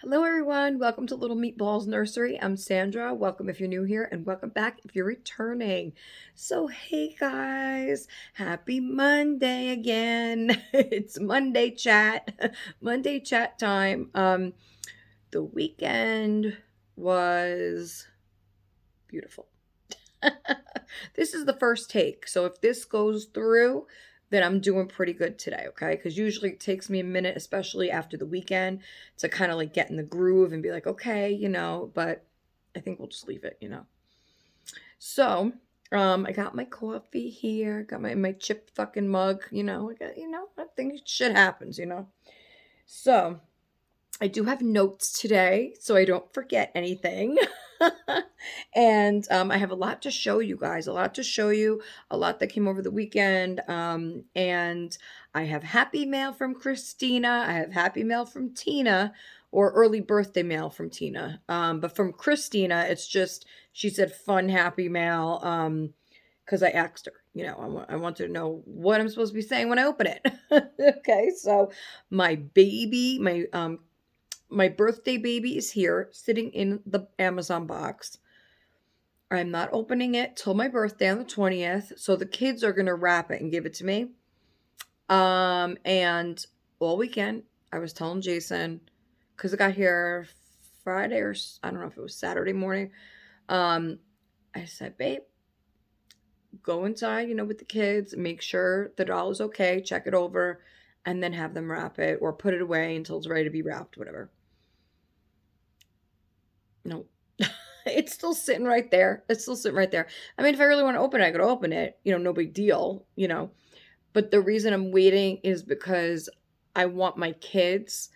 Hello, everyone. Welcome to Little Meatballs Nursery. I'm Sandra. Welcome if you're new here, and welcome back if you're returning. So, hey guys, happy Monday again. It's Monday chat, Monday chat time. The weekend was beautiful. This is the first take. So if this goes through, then I'm doing pretty good today, okay? Because usually it takes me a minute, especially after the weekend, to kind of like get in the groove and be like, okay, but I think we'll just leave it. So, I got my coffee here, got my chip fucking mug, I got, I think shit happens. So, I do have notes today, so I don't forget anything. And I have a lot to show you guys, a lot to show you, a lot that came over the weekend. And I have happy mail from Christina. I have happy mail from Tina, or early birthday mail from Tina. But from Christina, it's just, she said fun, happy mail. Because I asked her, I want to know what I'm supposed to be saying when I open it. Okay, so my baby, my birthday baby is here sitting in the Amazon box. I'm not opening it till my birthday on the 20th. So the kids are going to wrap it and give it to me. And all weekend I was telling Jason, because it got here Friday, or I don't know if it was Saturday morning. I said, babe, go inside, with the kids, make sure the doll is okay, check it over, and then have them wrap it or put it away until it's ready to be wrapped, whatever. No. It's still sitting right there. It's still sitting right there. I mean, if I really want to open it, I could open it. No big deal. But the reason I'm waiting is because I want my kids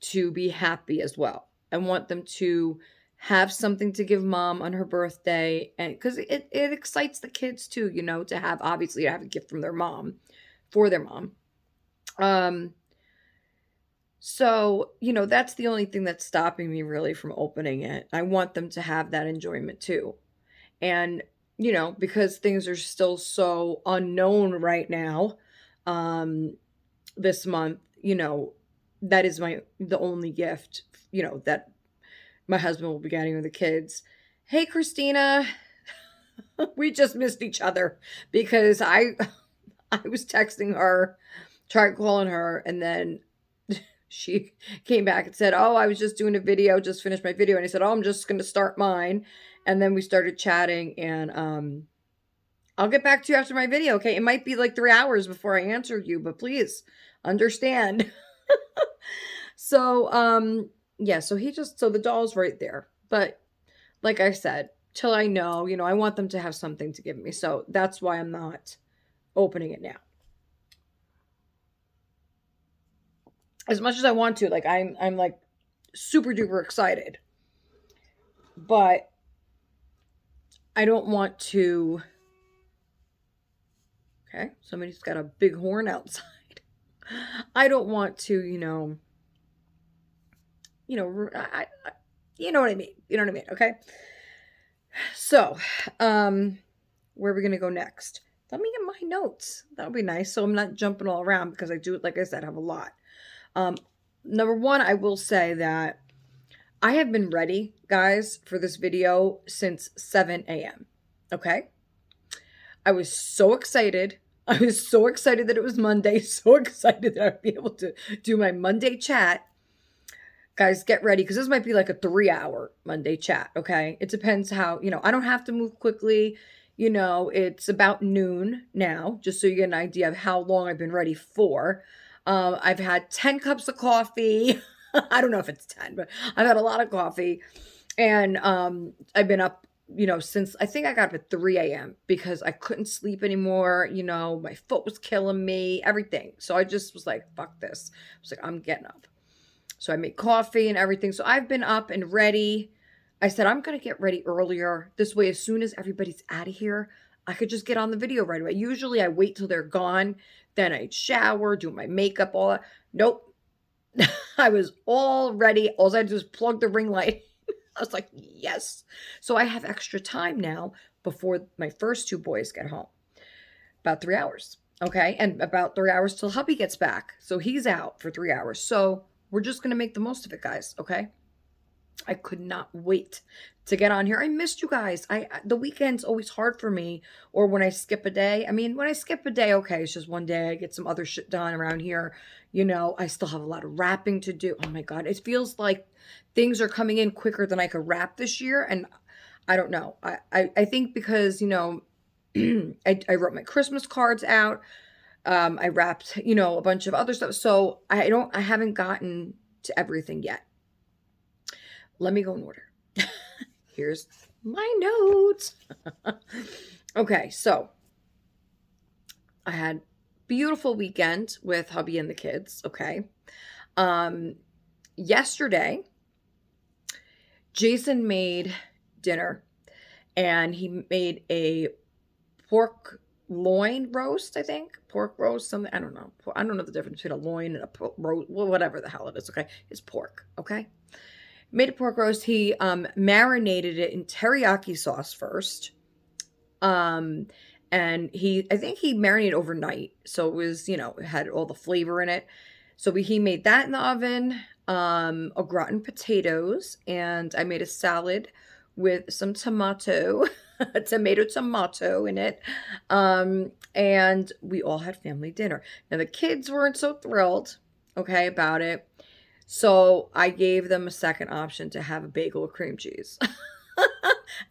to be happy as well. I want them to have something to give mom on her birthday. And because it excites the kids too, to have, obviously, to have a gift from their mom, for their mom. So, that's the only thing that's stopping me really from opening it. I want them to have that enjoyment too. And, because things are still so unknown right now, this month, that is the only gift, that my husband will be getting with the kids. Hey, Christina, we just missed each other because I was texting her, tried calling her, and then she came back and said, oh, I was just doing a video, just finished my video. And I said, oh, I'm just going to start mine. And then we started chatting, and I'll get back to you after my video, okay? It might be like 3 hours before I answer you, but please understand. So, yeah, so the doll's right there. But like I said, till I know, I want them to have something to give me. So that's why I'm not opening it now. As much as I want to, like I'm like super duper excited. But I don't want to. Okay, somebody's got a big horn outside. I don't want to, you know what I mean. You know what I mean, okay? So, where are we gonna go next? Let me get my notes. That would be nice. So I'm not jumping all around because I do, like I said, have a lot. Number one, I will say that I have been ready, guys, for this video since 7 a.m. Okay? I was so excited. I was so excited that it was Monday. So excited that I'd be able to do my Monday chat. Guys, get ready, because this might be like a 3-hour Monday chat, okay? It depends how, I don't have to move quickly. It's about noon now, just so you get an idea of how long I've been ready for. I've had 10 cups of coffee. I don't know if it's 10, but I've had a lot of coffee. And I've been up, since I think I got up at 3 a.m. because I couldn't sleep anymore. My foot was killing me, everything. So I just was like, fuck this. I was like, I'm getting up. So I made coffee and everything. So I've been up and ready. I said, I'm going to get ready earlier. This way, as soon as everybody's out of here, I could just get on the video right away. Usually I wait till they're gone. Then I'd shower, do my makeup, all that. Nope. I was all ready. All I had to do was plug the ring light. I was like, yes. So I have extra time now before my first 2 boys get home. About 3 hours. Okay. And about 3 hours till hubby gets back. So he's out for 3 hours. So we're just going to make the most of it, guys. Okay. I could not wait to get on here. I missed you guys. The weekend's always hard for me, or when I skip a day. I mean, when I skip a day, okay, it's just one day. I get some other shit done around here. I still have a lot of wrapping to do. Oh my god, it feels like things are coming in quicker than I could wrap this year, and I don't know. I think because I wrote my Christmas cards out. I wrapped a bunch of other stuff, so I haven't gotten to everything yet. Let me go in order. Here's my notes. Okay, so I had beautiful weekend with hubby and the kids. Okay. Yesterday, Jason made dinner, and he made a pork loin roast, I think. Pork roast, something. I don't know. I don't know the difference between a loin and a roast, whatever the hell it is. Okay. It's pork. Okay. Made a pork roast. He marinated it in teriyaki sauce first. And I think he marinated overnight. So it was, it had all the flavor in it. So he made that in the oven, au gratin potatoes, and I made a salad with some tomato in it. And we all had family dinner. Now the kids weren't so thrilled, okay, about it. So I gave them a second option to have a bagel with cream cheese.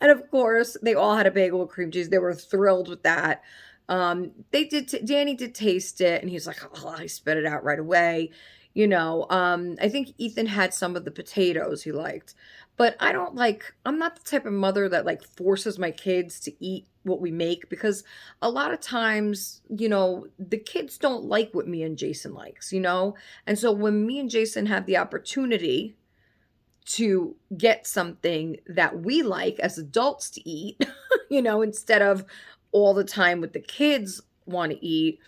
And of course, they all had a bagel with cream cheese. They were thrilled with that. Danny did taste it, and he's like, oh, I spit it out right away. I think Ethan had some of the potatoes he liked. But I'm not the type of mother that forces my kids to eat what we make, because a lot of times, the kids don't like what me and Jason likes, And so when me and Jason have the opportunity to get something that we like as adults to eat, instead of all the time what the kids want to eat,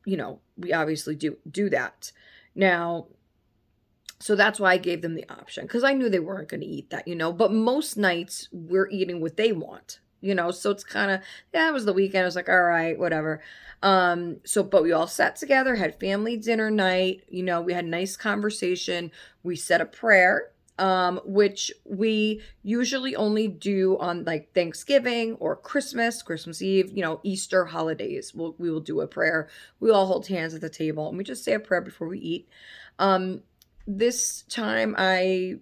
we obviously do that. Now, so that's why I gave them the option, because I knew they weren't going to eat that, but most nights we're eating what they want, so it's kind of, yeah, it was the weekend. I was like, all right, whatever. But we all sat together, had family dinner night, we had a nice conversation. We said a prayer, which we usually only do on Thanksgiving or Christmas Eve, Easter holidays. We will do a prayer. We all hold hands at the table and we just say a prayer before we eat. This time I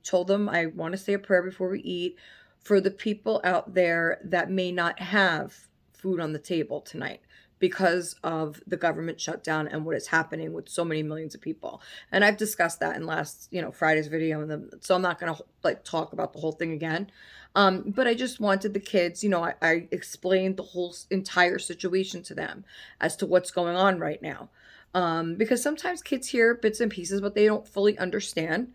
told them I want to say a prayer before we eat for the people out there that may not have food on the table tonight because of the government shutdown and what is happening with so many millions of people. And I've discussed that in last, Friday's video, so I'm not going to talk about the whole thing again. But I just wanted the kids, I explained the whole entire situation to them as to what's going on right now. Because sometimes kids hear bits and pieces, but they don't fully understand.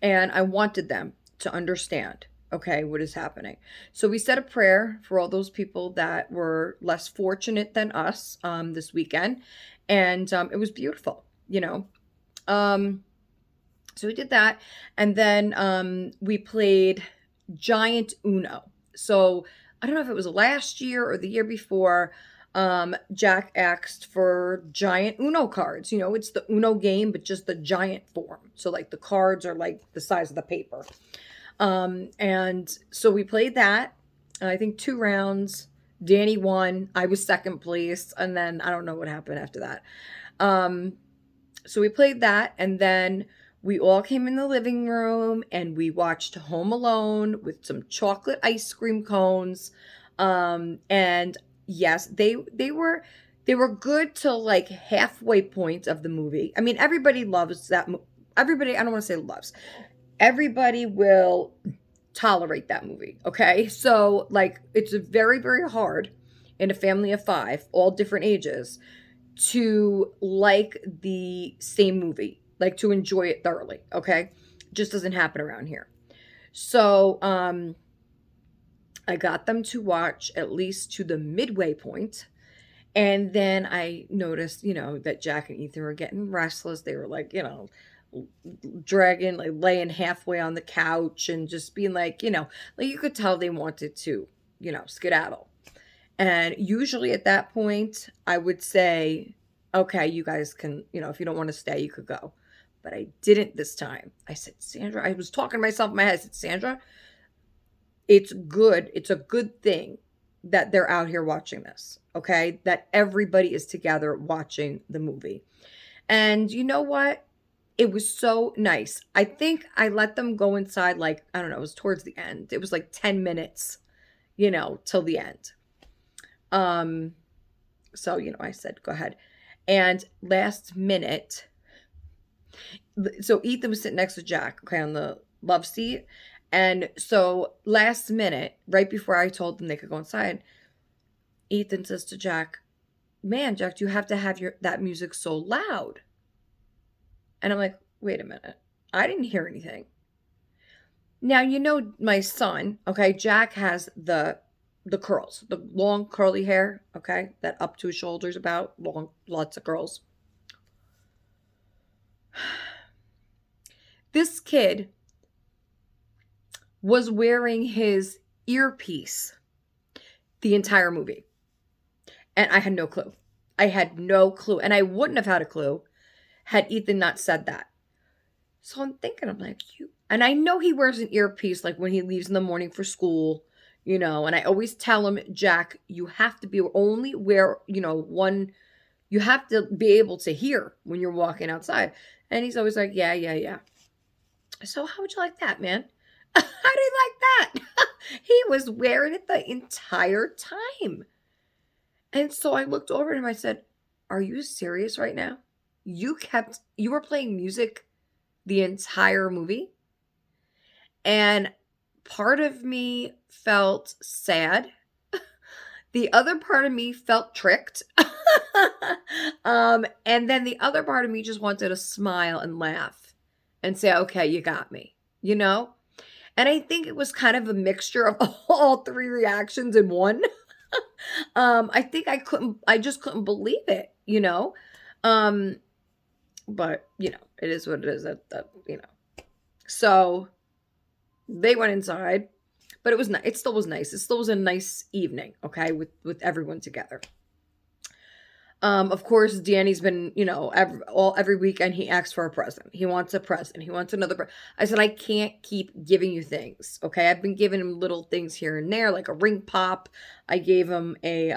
And I wanted them to understand, okay, what is happening. So we said a prayer for all those people that were less fortunate than us this weekend. And it was beautiful, So we did that. And then we played giant Uno. So I don't know if it was last year or the year before. Jack asked for giant Uno cards. It's the Uno game, but just the giant form. So the cards are the size of the paper. And so we played that. I think 2 rounds. Danny won. I was second place. And then I don't know what happened after that. So we played that. And then we all came in the living room and we watched Home Alone with some chocolate ice cream cones. And yes, they were good till halfway point of the movie. I mean, everybody loves that. Everybody, I don't want to say loves. Everybody will tolerate that movie. Okay. So it's very, very hard in a family of 5, all different ages, to like the same movie, to enjoy it thoroughly. Okay. Just doesn't happen around here. So, I got them to watch at least to the midway point. And then I noticed, that Jack and Ethan were getting restless. They were dragging, laying halfway on the couch and just being you could tell they wanted to, skedaddle. And usually at that point, I would say, okay, you guys can, if you don't want to stay, you could go. but I didn't this time. I said, Sandra, I was talking to myself in my head. I said, Sandra, it's good. It's a good thing that they're out here watching this, okay? That everybody is together watching the movie. And you know what? It was so nice. I think I let them go inside, like, I don't know, it was towards the end. It was like 10 minutes, till the end. So, I said, go ahead. And last minute, so Ethan was sitting next to Jack, okay, on the love seat. And so last minute, right before I told them they could go inside, Ethan says to Jack, man, Jack, do you have to have that music so loud? And I'm like, wait a minute. I didn't hear anything. Now, my son, okay, Jack has the curls, the long curly hair, okay, that up to his shoulders about, long, lots of curls. This kid was wearing his earpiece the entire movie. And I had no clue. I had no clue. And I wouldn't have had a clue had Ethan not said that. So I'm thinking, I'm like, and I know he wears an earpiece like when he leaves in the morning for school, and I always tell him, Jack, you have to be only wear, one, you have to be able to hear when you're walking outside. And he's always like, yeah. So how would you like that, man? How do you like that? He was wearing it the entire time. And so I looked over at him. I said, are you serious right now? You were playing music the entire movie? And part of me felt sad. The other part of me felt tricked. And then the other part of me just wanted to smile and laugh and say, okay, you got me, And I think it was kind of a mixture of all three reactions in one. I think I just couldn't believe it, but it is what it is. So they went inside, but it still was nice. It still was a nice evening, okay, with everyone together. Of course, Danny's been, every weekend he asks for a present. He wants a present. He wants another present. I said, I can't keep giving you things, okay? I've been giving him little things here and there, like a ring pop. I gave him a,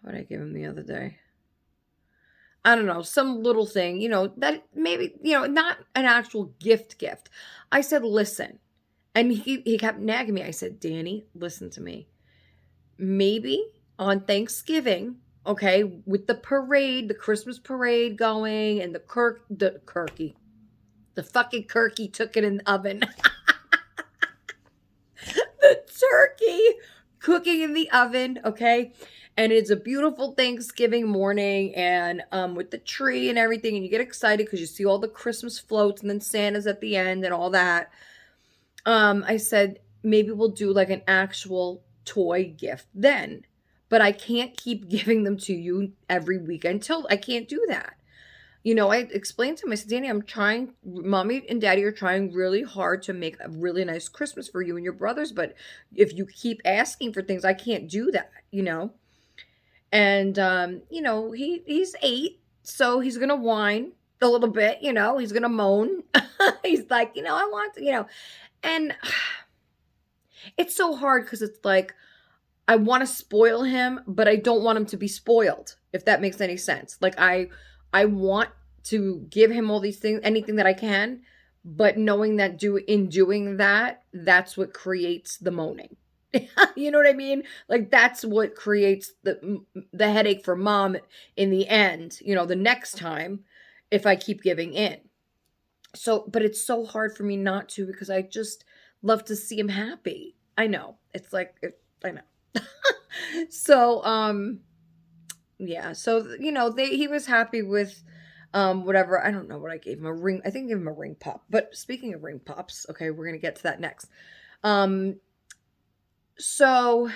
what did I give him the other day? I don't know, some little thing, that maybe, not an actual gift. I said, listen. And he kept nagging me. I said, Danny, listen to me. Maybe on Thanksgiving, okay, with the parade, the Christmas parade going, and the fucking turkey took it in the oven. The turkey cooking in the oven, okay? And it's a beautiful Thanksgiving morning, and with the tree and everything, and you get excited because you see all the Christmas floats, and then Santa's at the end and all that. I said, maybe we'll do like an actual toy gift then. But I can't keep giving them to you every week until I can't do that. I explained to him, I said, Danny, Mommy and Daddy are trying really hard to make a really nice Christmas for you and your brothers. But if you keep asking for things, I can't do that, And, he's 8, so he's going to whine a little bit, he's going to moan. He's like, I want to, and it's so hard because it's like, I want to spoil him, but I don't want him to be spoiled, if that makes any sense. Like I want to give him all these things, anything that I can, but knowing that in doing that, that's what creates the moaning. You know what I mean? Like that's what creates the headache for Mom in the end, the next time if I keep giving in. So, but it's so hard for me not to because I just love to see him happy. I know. It's like, I know. So, yeah. So, he was happy with, whatever. I don't know what I gave him, a ring. I think I gave him a ring pop. But speaking of ring pops, okay, we're going to get to that next. So,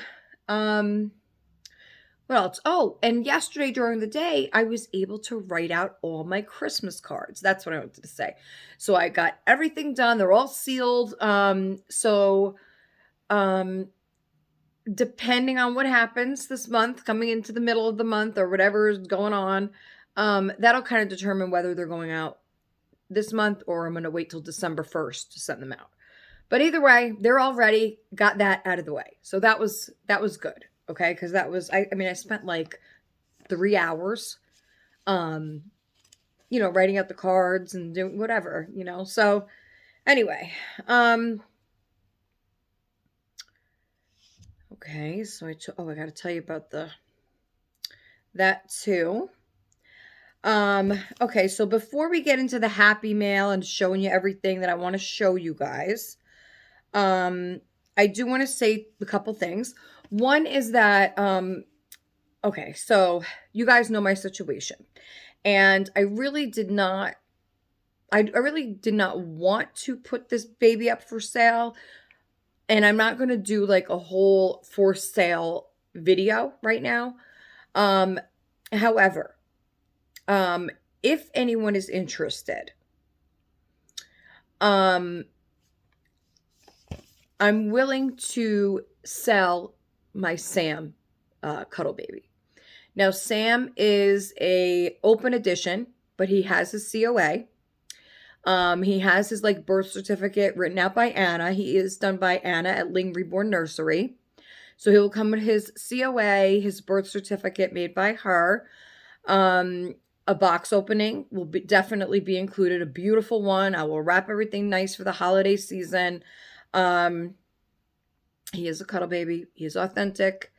what else? Oh, and yesterday during the day, I was able to write out all my Christmas cards. That's what I wanted to say. So I got everything done. They're all sealed. Depending on what happens this month, coming into the middle of the month or whatever is going on, That'll kind of determine whether they're going out this month or I'm going to wait till December 1st to send them out. But either way, they're all ready. Got that out of the way. So that was good. Okay. Cause that was, I mean, I spent like 3 hours, writing out the cards and doing whatever, so anyway, okay. So I got to tell you about that too. Okay. So before we get into the happy mail and showing you everything that I want to show you guys, I do want to say a couple things. One is that, okay, so you guys know my situation, and I really did not want to put this baby up for sale, and I'm not going to do like a whole for sale video right now. However, if anyone is interested, I'm willing to sell my Sam cuddle baby. Now, Sam is a open edition, but he has his COA. He has his like birth certificate written out by Anna. He is done by Anna at Lhing Reborn Nursery. So he will come with his COA, his birth certificate made by her. A box opening will definitely be included, a beautiful one. I will wrap everything nice for the holiday season. He is a cuddle baby. He is authentic,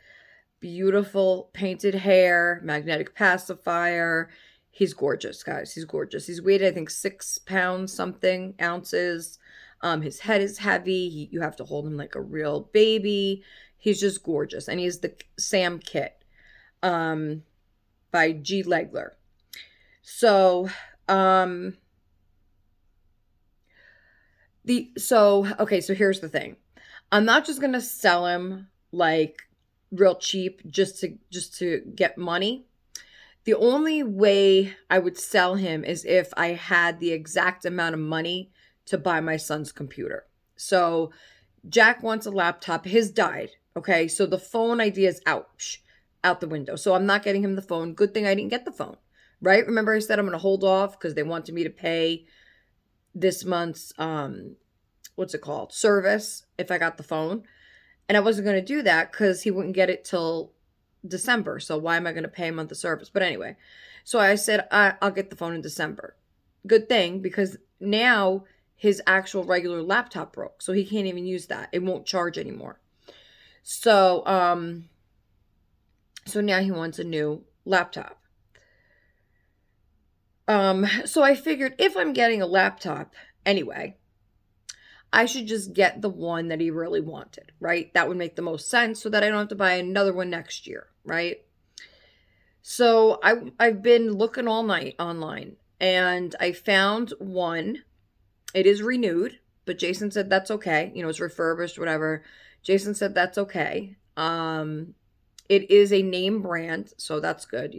beautiful painted hair, magnetic pacifier. He's gorgeous, guys. He's gorgeous. He's weighed, I think, 6 pounds something ounces. His head is heavy. You have to hold him like a real baby. He's just gorgeous. And he's the Sam kit by G Legler. So, so here's the thing. I'm not just going to sell him like real cheap just to get money. The only way I would sell him is if I had the exact amount of money to buy my son's computer. So Jack wants a laptop. His died. Okay. So the phone idea is out the window. So I'm not getting him the phone. Good thing I didn't get the phone, right? Remember I said I'm going to hold off because they wanted me to pay this month's, service if I got the phone. And I wasn't going to do that because he wouldn't get it till December. So why am I going to pay a month of service? But anyway, so I said, I'll get the phone in December. Good thing, because now his actual regular laptop broke. So he can't even use that. It won't charge anymore. So, so now he wants a new laptop. So I figured if I'm getting a laptop anyway, I should just get the one that he really wanted, right? That would make the most sense so that I don't have to buy another one next year, right? So I've been looking all night online and I found one. It is renewed, but Jason said that's okay. It's refurbished, whatever. Jason said that's okay. It is a name brand, so that's good,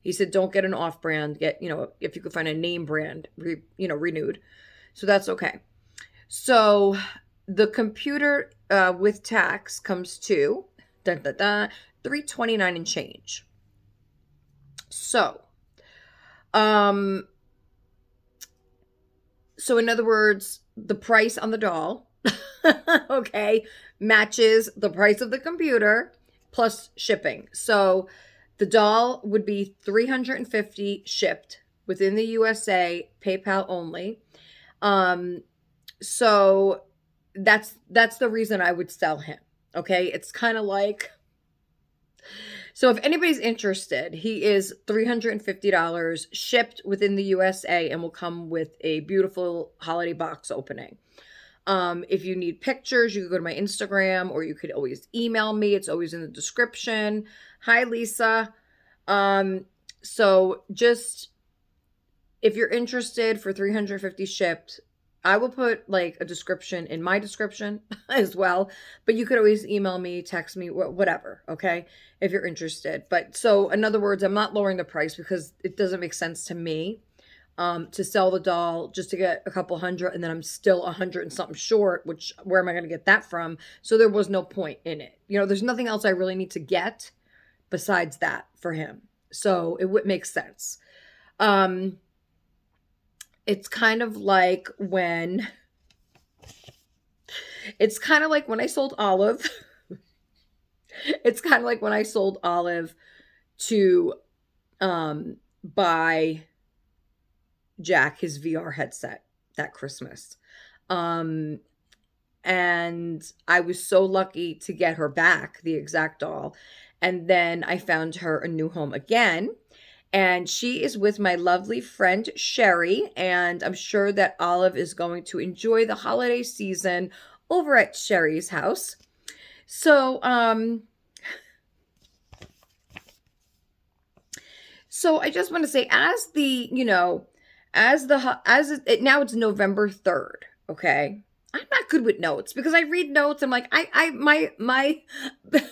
He said don't get an off-brand, get, if you could find a name brand, renewed. So that's okay. So the computer with tax comes to $329 and change. So, so in other words, the price on the doll, okay, matches the price of the computer plus shipping. So the doll would be $350 shipped within the USA, PayPal only. So that's the reason I would sell him. Okay. It's kind of like, so if anybody's interested, he is $350 shipped within the USA and will come with a beautiful holiday box opening. If you need pictures, you can go to my Instagram or you could always email me. It's always in the description. Hi, Lisa. So just, if you're interested for $350 shipped, I will put like a description in my description as well, but you could always email me, text me, whatever. Okay. If you're interested. But so in other words, I'm not lowering the price because it doesn't make sense to me, to sell the doll just to get a couple hundred and then I'm still 100 and something short, which where am I going to get that from? So there was no point in it. There's nothing else I really need to get besides that for him. So it would make sense. Um, it's kind of like when I sold Olive. It's kind of like when I sold Olive to buy Jack his VR headset that Christmas. Um and I was so lucky to get her back, the exact doll. And then I found her a new home again. And she is with my lovely friend Sherry. And I'm sure that Olive is going to enjoy the holiday season over at Sherry's house. So, I just want to say, as the, now it's November 3rd, okay? I'm not good with notes because I read notes. I'm like, my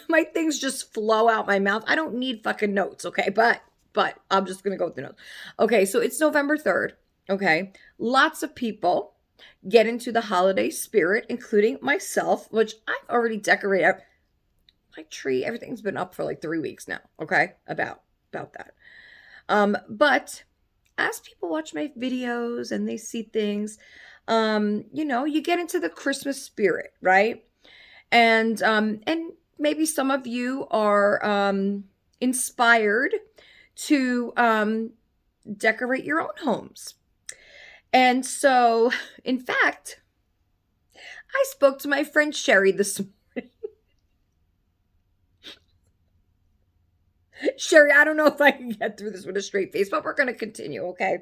my things just flow out my mouth. I don't need fucking notes, okay? But I'm just gonna go with the notes. Okay, so it's November 3rd. Okay, lots of people get into the holiday spirit, including myself, which I've already decorated my tree. Everything's been up for like 3 weeks now. Okay, about that. But as people watch my videos and they see things, you get into the Christmas spirit, right? And maybe some of you are inspired to decorate your own homes. And so, in fact, I spoke to my friend Sherry this morning. Sherry, I don't know if I can get through this with a straight face, but we're going to continue, okay?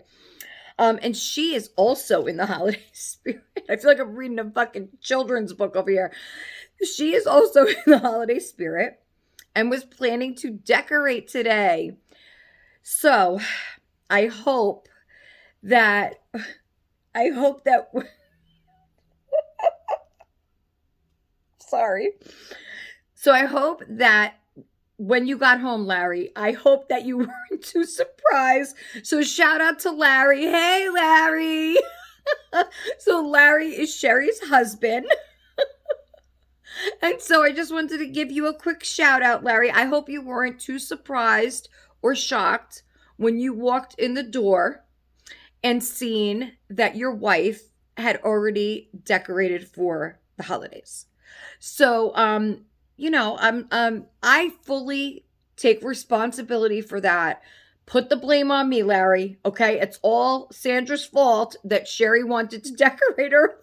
And she is also in the holiday spirit. I feel like I'm reading a fucking children's book over here. She is also in the holiday spirit and was planning to decorate today. So I hope that sorry. So I hope that when you got home, Larry, I hope that you weren't too surprised. So shout out to Larry. Hey, Larry. So Larry is Sherry's husband. And so I just wanted to give you a quick shout out, Larry. I hope you weren't too surprised or shocked when you walked in the door and seen that your wife had already decorated for the holidays. So, I fully take responsibility for that. Put the blame on me, Larry. Okay, it's all Sandra's fault that Sherry wanted to decorate early.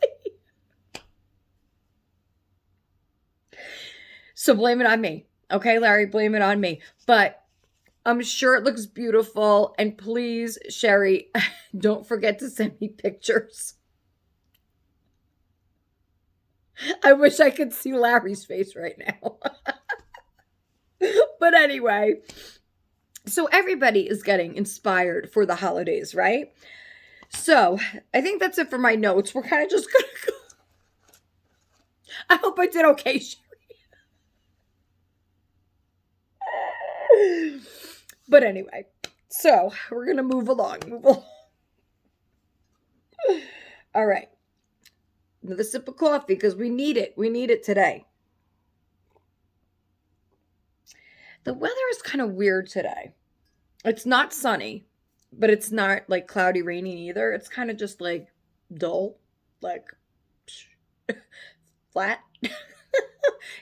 So blame it on me. Okay, Larry, blame it on me. But I'm sure it looks beautiful. And please, Sherry, don't forget to send me pictures. I wish I could see Larry's face right now. But anyway, so everybody is getting inspired for the holidays, right? So I think that's it for my notes. We're kind of just going to go. I hope I did okay, Sherry. But anyway, so we're going to move along. All right. Another sip of coffee because we need it. We need it today. The weather is kind of weird today. It's not sunny, but it's not like cloudy, rainy either. It's kind of just like dull, like flat.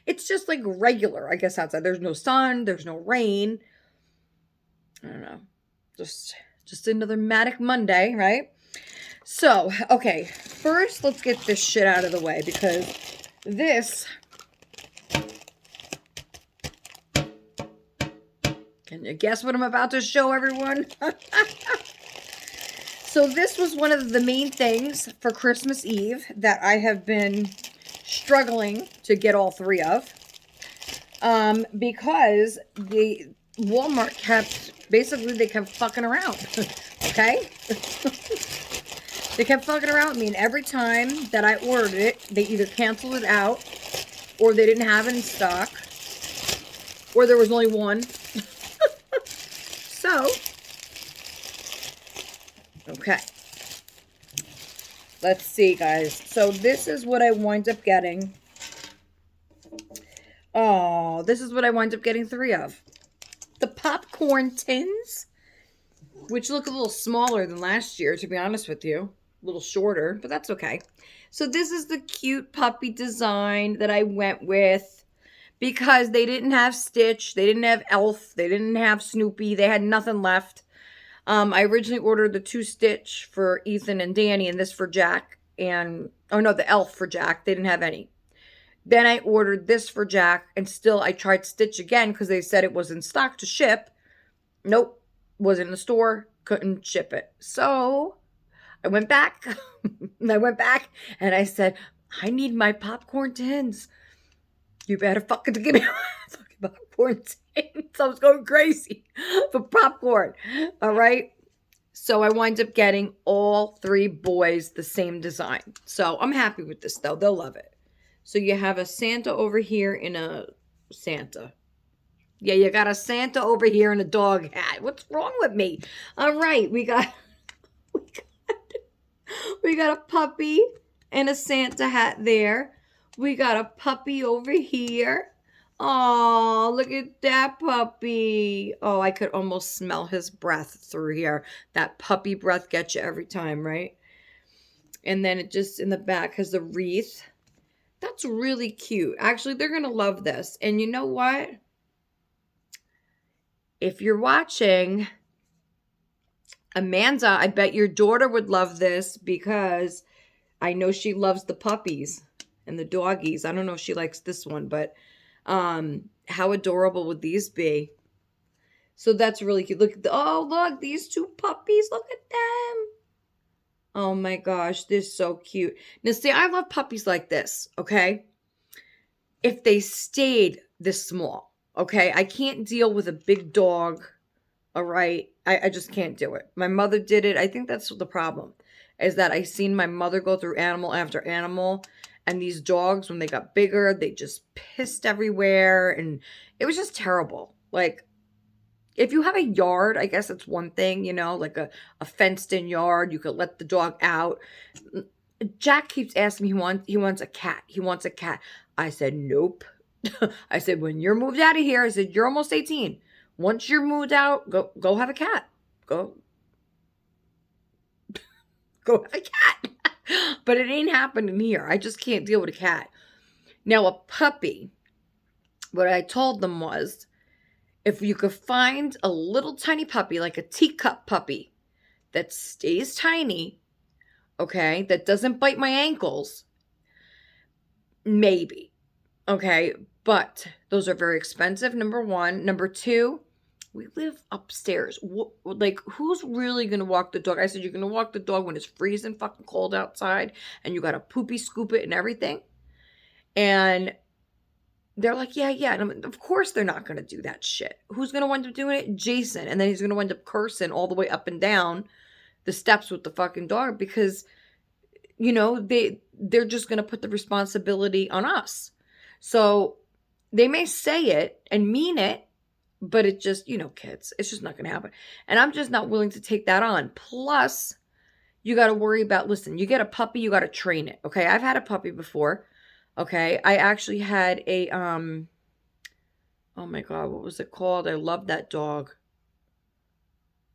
It's just like regular, I guess, outside. There's no sun, there's no rain. I don't know. Just another Manic Monday, right? So, okay, first let's get this shit out of the way because this, can you guess what I'm about to show everyone? So this was one of the main things for Christmas Eve that I have been struggling to get all three of. Because the Walmart they kept fucking around. Okay? They kept fucking around with me, and every time that I ordered it, they either canceled it out, or they didn't have it in stock, or there was only one. So, okay. Let's see, guys. So this is what I wind up getting. Oh, this is what I wind up getting three of. The popcorn tins. which look a little smaller than last year, to be honest with you. A little shorter, but that's okay. So this is the cute puppy design that I went with because they didn't have Stitch, they didn't have Elf, they didn't have Snoopy, they had nothing left. I originally ordered the 2 Stitch for Ethan and Danny and this for Jack. And, oh no, the Elf for Jack. They didn't have any. Then I ordered this for Jack, and still I tried Stitch again because they said it was in stock to ship. Nope, was in the store, couldn't ship it. So I went back, and I said, I need my popcorn tins. You better fucking give me fucking popcorn tins. I was going crazy for popcorn. All right. So I wind up getting all 3 boys the same design. So I'm happy with this though. They'll love it. So you have a Santa over here in a Santa. Yeah, you got a Santa over here in a dog hat. What's wrong with me? All right, we got a puppy and a Santa hat there. We got a puppy over here. Oh, look at that puppy. Oh, I could almost smell his breath through here. That puppy breath gets you every time, right? And then it just in the back has the wreath. That's really cute. Actually, they're going to love this. And you know what? If you're watching, Amanda, I bet your daughter would love this because I know she loves the puppies and the doggies. I don't know if she likes this one, but how adorable would these be? So that's really cute. Look, look, these 2 puppies. Look at them. Oh my gosh, they're so cute. Now, see, I love puppies like this, okay? If they stayed this small, okay? I can't deal with a big dog, all right? I just can't do it. My mother did it. I think that's the problem, is that I seen my mother go through animal after animal, and these dogs, when they got bigger, they just pissed everywhere, and it was just terrible. Like, if you have a yard, I guess it's one thing, you know, like a fenced-in yard. You could let the dog out. Jack keeps asking me he wants a cat. He wants a cat. I said, nope. I said, when you're moved out of here, I said, you're almost 18. Once you're moved out, go have a cat. Go have a cat. But it ain't happening here. I just can't deal with a cat. Now, a puppy, what I told them was, if you could find a little tiny puppy, like a teacup puppy, that stays tiny, okay, that doesn't bite my ankles, maybe, okay, but those are very expensive, number 1. Number 2, we live upstairs. Like, who's really going to walk the dog? I said, you're going to walk the dog when it's freezing fucking cold outside, and you got to poopy scoop it and everything? And they're like, yeah. And I'm like, of course they're not going to do that shit. Who's going to wind up doing it? Jason. And then he's going to wind up cursing all the way up and down the steps with the fucking dog because, you know, they're just going to put the responsibility on us. So they may say it and mean it, but it just, you know, kids, it's just not going to happen. And I'm just not willing to take that on. Plus, you got to worry about, listen, you get a puppy, you got to train it. Okay. I've had a puppy before. Okay, I actually had a, oh my God, what was it called? I love that dog.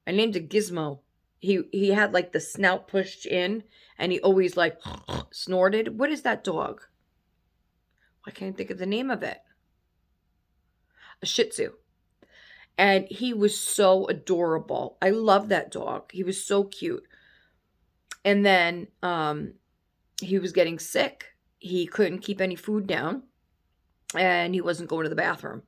I named it Gizmo. He had like the snout pushed in, and he always like snorted. What is that dog? I can't think of the name of it. A Shih Tzu. And he was so adorable. I love that dog. He was so cute. And then he was getting sick. He couldn't keep any food down, and he wasn't going to the bathroom.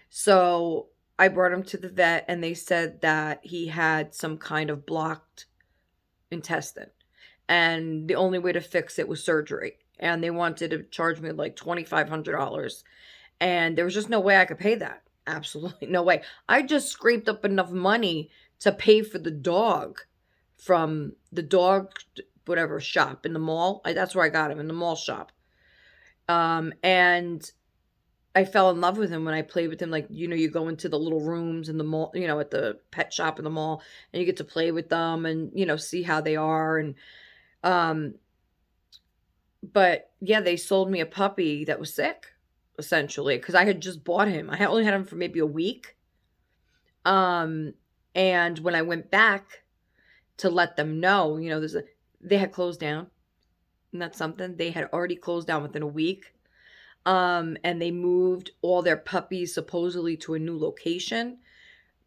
So I brought him to the vet, and they said that he had some kind of blocked intestine, and the only way to fix it was surgery. And they wanted to charge me like $2,500, and there was just no way I could pay that. Absolutely no way. I just scraped up enough money to pay for the dog from the dog whatever shop in the mall. That's where I got him, in the mall shop. And I fell in love with him when I played with him. Like, you know, you go into the little rooms in the mall, you know, at the pet shop in the mall, and you get to play with them and, you know, see how they are. And, but yeah, they sold me a puppy that was sick, essentially, because I had just bought him. I only had him for maybe a week. And when I went back to let them know, you know, they had closed down. And that's something. They had already closed down within a week. And they moved all their puppies supposedly to a new location,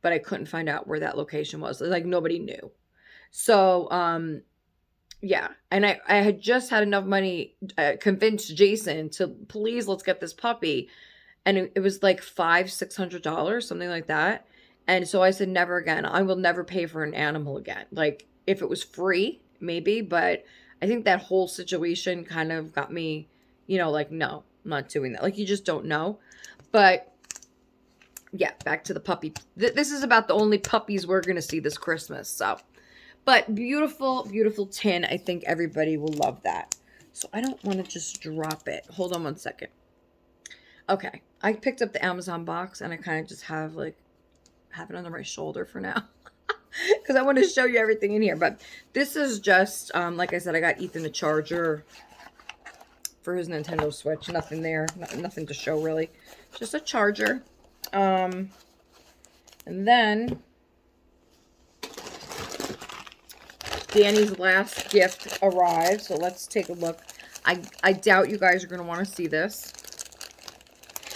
but I couldn't find out where that location was. Like nobody knew. So, yeah. And I had just had enough money, convinced Jason to please let's get this puppy. And it was like $600, something like that. And so I said, never again. I will never pay for an animal again. Like if it was free, maybe, but I think that whole situation kind of got me, you know, like, no, I'm not doing that. Like you just don't know. But yeah, back to the puppy. This is about the only puppies we're going to see this Christmas. So, but beautiful, beautiful tin. I think everybody will love that. So I don't want to just drop it. Hold on one second. Okay. I picked up the Amazon box and I kind of just have it under my shoulder for now. Because I want to show you everything in here. But this is just, like I said, I got Ethan a charger for his Nintendo Switch. Nothing there. Nothing to show really. Just a charger. And then Danny's last gift arrived. So let's take a look. I doubt you guys are going to want to see this.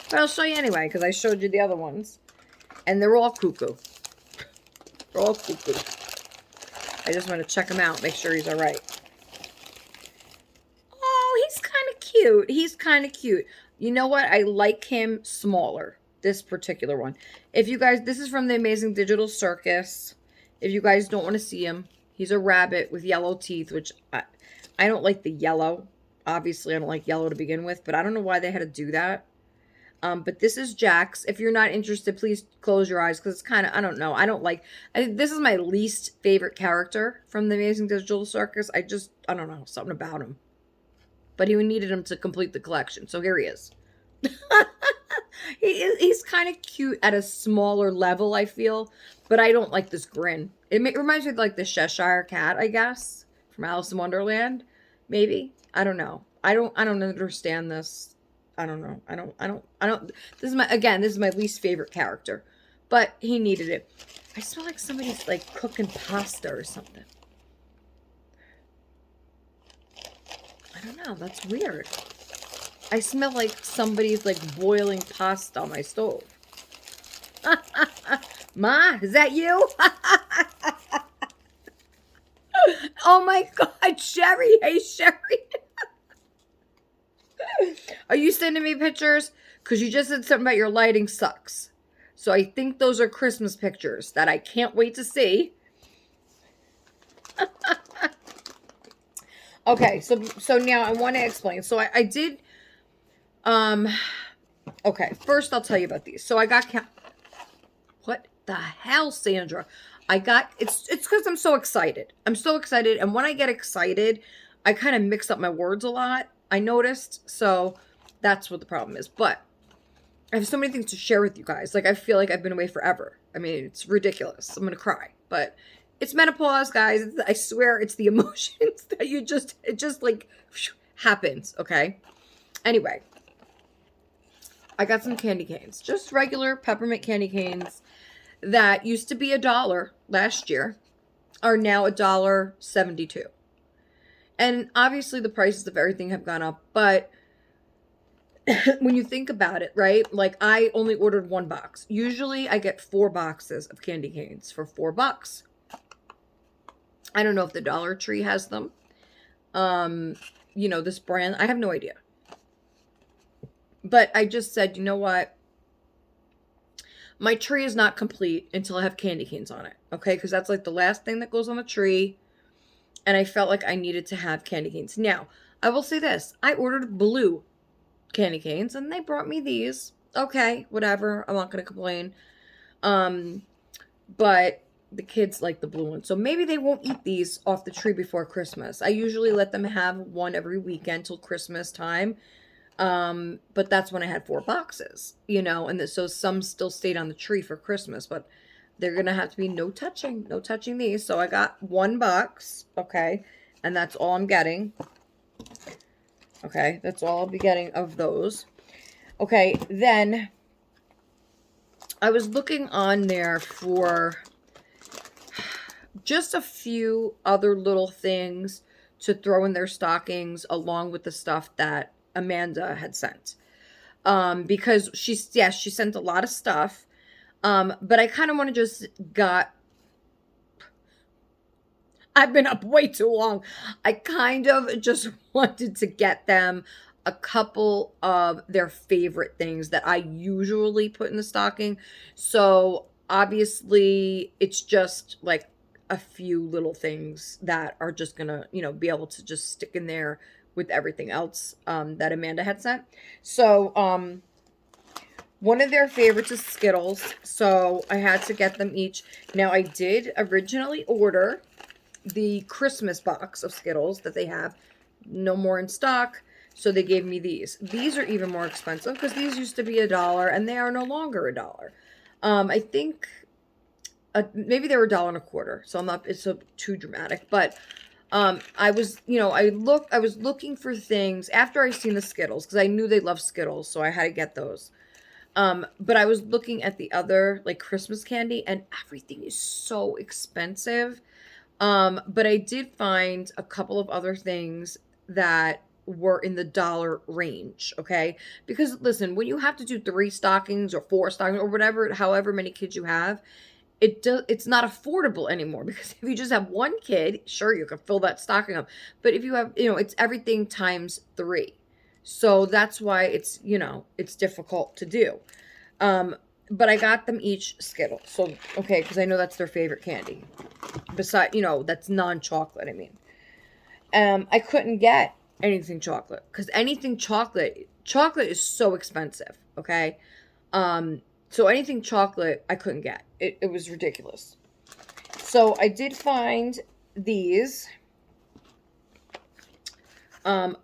But I'll show you anyway, because I showed you the other ones. And they're all cuckoo. They're all cuckoo. I just want to check him out, make sure he's all right. Oh, he's kind of cute. He's kind of cute. You know what? I like him smaller. This particular one. If you guys, this is from the Amazing Digital Circus. If you guys don't want to see him, he's a rabbit with yellow teeth, which I don't like the yellow. Obviously, I don't like yellow to begin with, but I don't know why they had to do that. But this is Jax. If you're not interested, please close your eyes because it's kind of, I don't know. I don't like, this is my least favorite character from the Amazing Digital Circus. I don't know, something about him. But he needed him to complete the collection. So here he is. He's kind of cute at a smaller level, I feel. But I don't like this grin. It reminds me of like the Cheshire Cat, I guess. From Alice in Wonderland. Maybe. I don't know. I don't understand this. I don't know. I don't. This is my least favorite character. But he needed it. I smell like somebody's like cooking pasta or something. I don't know. That's weird. I smell like somebody's like boiling pasta on my stove. Ma, is that you? Oh my God, Sherry. Hey, Sherry. Are you sending me pictures? Because you just said something about your lighting sucks. So I think those are Christmas pictures that I can't wait to see. Okay, so now I want to explain. So I did, okay, first I'll tell you about these. So I got, what the hell, Sandra? It's because I'm so excited. I'm so excited. And when I get excited, I kind of mix up my words a lot. I noticed. So that's what the problem is. But I have so many things to share with you guys. Like, I feel like I've been away forever. I mean, it's ridiculous. I'm going to cry. But it's menopause, guys. I swear it's the emotions that it just like happens. Okay. Anyway, I got some candy canes. Just regular peppermint candy canes that used to be $1 last year are now $1.72. And obviously the prices of everything have gone up, but when you think about it, right? Like, I only ordered 1 box. Usually I get 4 boxes of candy canes for $4. I don't know if the Dollar Tree has them. You know, this brand, I have no idea. But I just said, you know what? My tree is not complete until I have candy canes on it. Okay? Because that's like the last thing that goes on the tree. And I felt like I needed to have candy canes. Now, I will say this. I ordered blue candy canes and they brought me these. Okay, whatever. I'm not going to complain. But the kids like the blue one. So maybe they won't eat these off the tree before Christmas. I usually let them have one every weekend till Christmas time. But that's when I had 4 boxes, you know, and so some still stayed on the tree for Christmas, but they're going to have to be no touching these. So I got 1 box. Okay. And that's all I'm getting. Okay. That's all I'll be getting of those. Okay. Then I was looking on there for just a few other little things to throw in their stockings along with the stuff that Amanda had sent. Because she sent a lot of stuff. But I kind of want to just I've been up way too long. I kind of just wanted to get them a couple of their favorite things that I usually put in the stocking. So obviously it's just like a few little things that are just gonna, be able to just stick in there with everything else that Amanda had sent. So one of their favorites is Skittles, so I had to get them each. Now, I did originally order the Christmas box of Skittles that they have. No more in stock, so they gave me these. These are even more expensive because these used to be $1 and they are no longer $1. I think maybe they were $1.25, so it's so too dramatic. But I was, I was looking for things after I seen the Skittles because I knew they love Skittles, so I had to get those. But I was looking at the other like Christmas candy and everything is so expensive. But I did find a couple of other things that were in the dollar range. Okay. Because listen, when you have to do 3 stockings or 4 stockings or whatever, however many kids you have, it's not affordable anymore because if you just have one kid, sure, you can fill that stocking up. But if you have, it's everything times 3. So that's why it's, it's difficult to do. But I got them each Skittles. So, okay, because I know that's their favorite candy. Besides, that's non-chocolate, I mean. I couldn't get anything chocolate. Because anything chocolate is so expensive, okay? So anything chocolate, I couldn't get. It was ridiculous. So I did find these.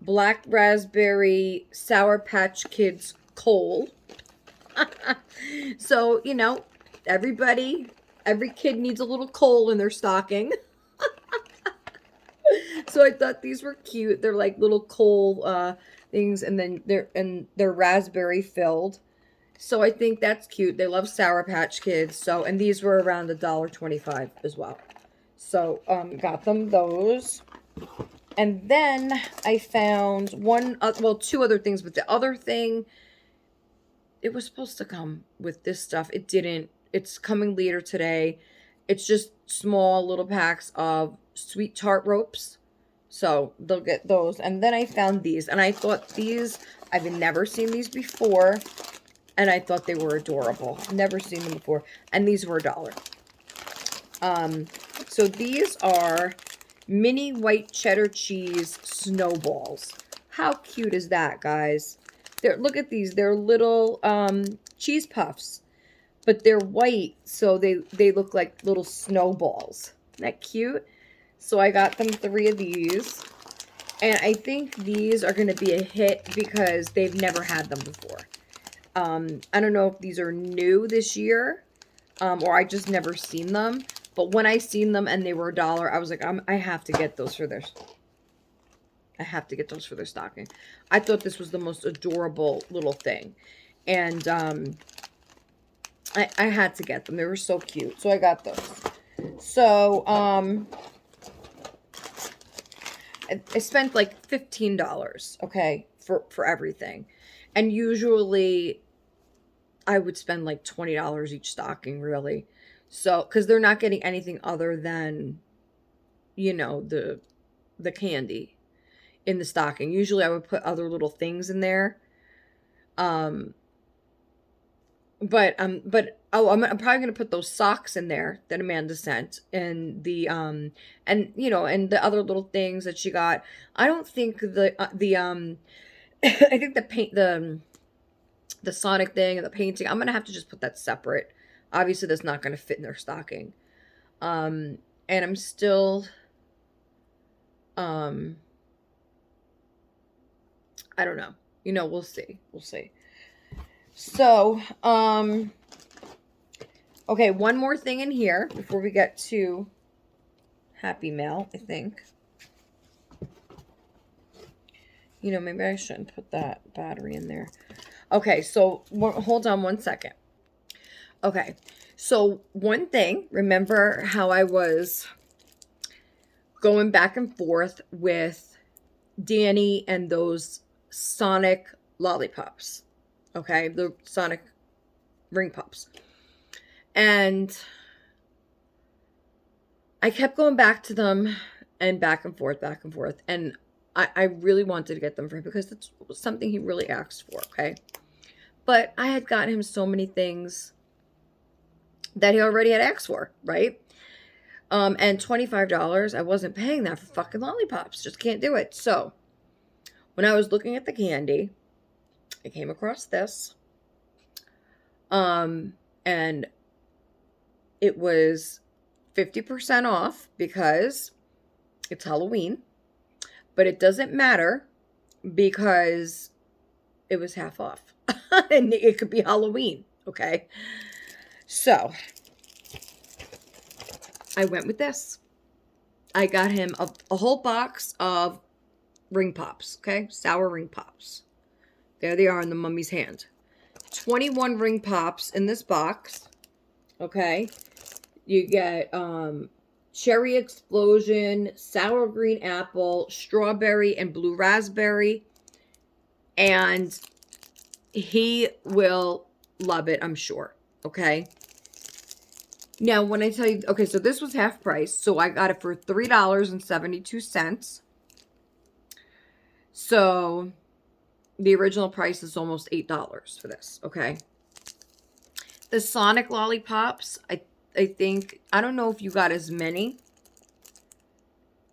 Black Raspberry Sour Patch Kids Coal. So, every kid needs a little coal in their stocking. So I thought these were cute. They're like little coal things, and then they're raspberry filled. So I think that's cute. They love Sour Patch Kids. So, and these were around $1.25 as well. So, got them those. And then I found 2 other things, but the other thing, it was supposed to come with this stuff. It didn't. It's coming later today. It's just small little packs of sweet tart ropes. So they'll get those. And then I found these, and I thought I've never seen these before, and I thought they were adorable. Never seen them before. And these were $1. So these are mini white cheddar cheese snowballs. How cute is that, guys? Look at these. They're little cheese puffs, but they're white, so they look like little snowballs. Isn't that cute? So I got them 3 of these, and I think these are going to be a hit because they've never had them before. I don't know if these are new this year, or I just never seen them. But when I seen them and they were $1, I was like, I have to get those for their stocking. I thought this was the most adorable little thing. And I had to get them. They were so cute. So I got those. So I spent like $15, okay, for everything. And usually I would spend like $20 each stocking, really. So, because they're not getting anything other than, the candy in the stocking. Usually I would put other little things in there. I'm probably going to put those socks in there that Amanda sent, and the and the other little things that she got. I don't think I think the Sonic thing and the painting, I'm going to have to just put that separate. Obviously, that's not going to fit in their stocking. And I'm still, I don't know. We'll see. We'll see. So, okay, one more thing in here before we get to Happy Mail, I think. Maybe I shouldn't put that battery in there. Okay, so hold on one second. Okay, so one thing, remember how I was going back and forth with Danny and those Sonic lollipops. Okay, the Sonic ring pops. And I kept going back to them and back and forth, back and forth. And I really wanted to get them for him because it's something he really asked for, okay? But I had gotten him so many things that he already had asked for, right? And $25, I wasn't paying that for fucking lollipops. Just can't do it. So when I was looking at the candy, I came across this. And it was 50% off because it's Halloween. But it doesn't matter because it was half off. And it could be Halloween, okay? So I went with this. I got him a whole box of ring pops, okay? Sour ring pops. There they are in the mummy's hand. 21 ring pops in this box, okay? You get cherry explosion, sour green apple, strawberry, and blue raspberry. And he will love it, I'm sure, okay? Now, when I tell you, okay, so this was half price. So I got it for $3.72. So the original price is almost $8 for this, okay? The Sonic lollipops, I think, I don't know if you got as many.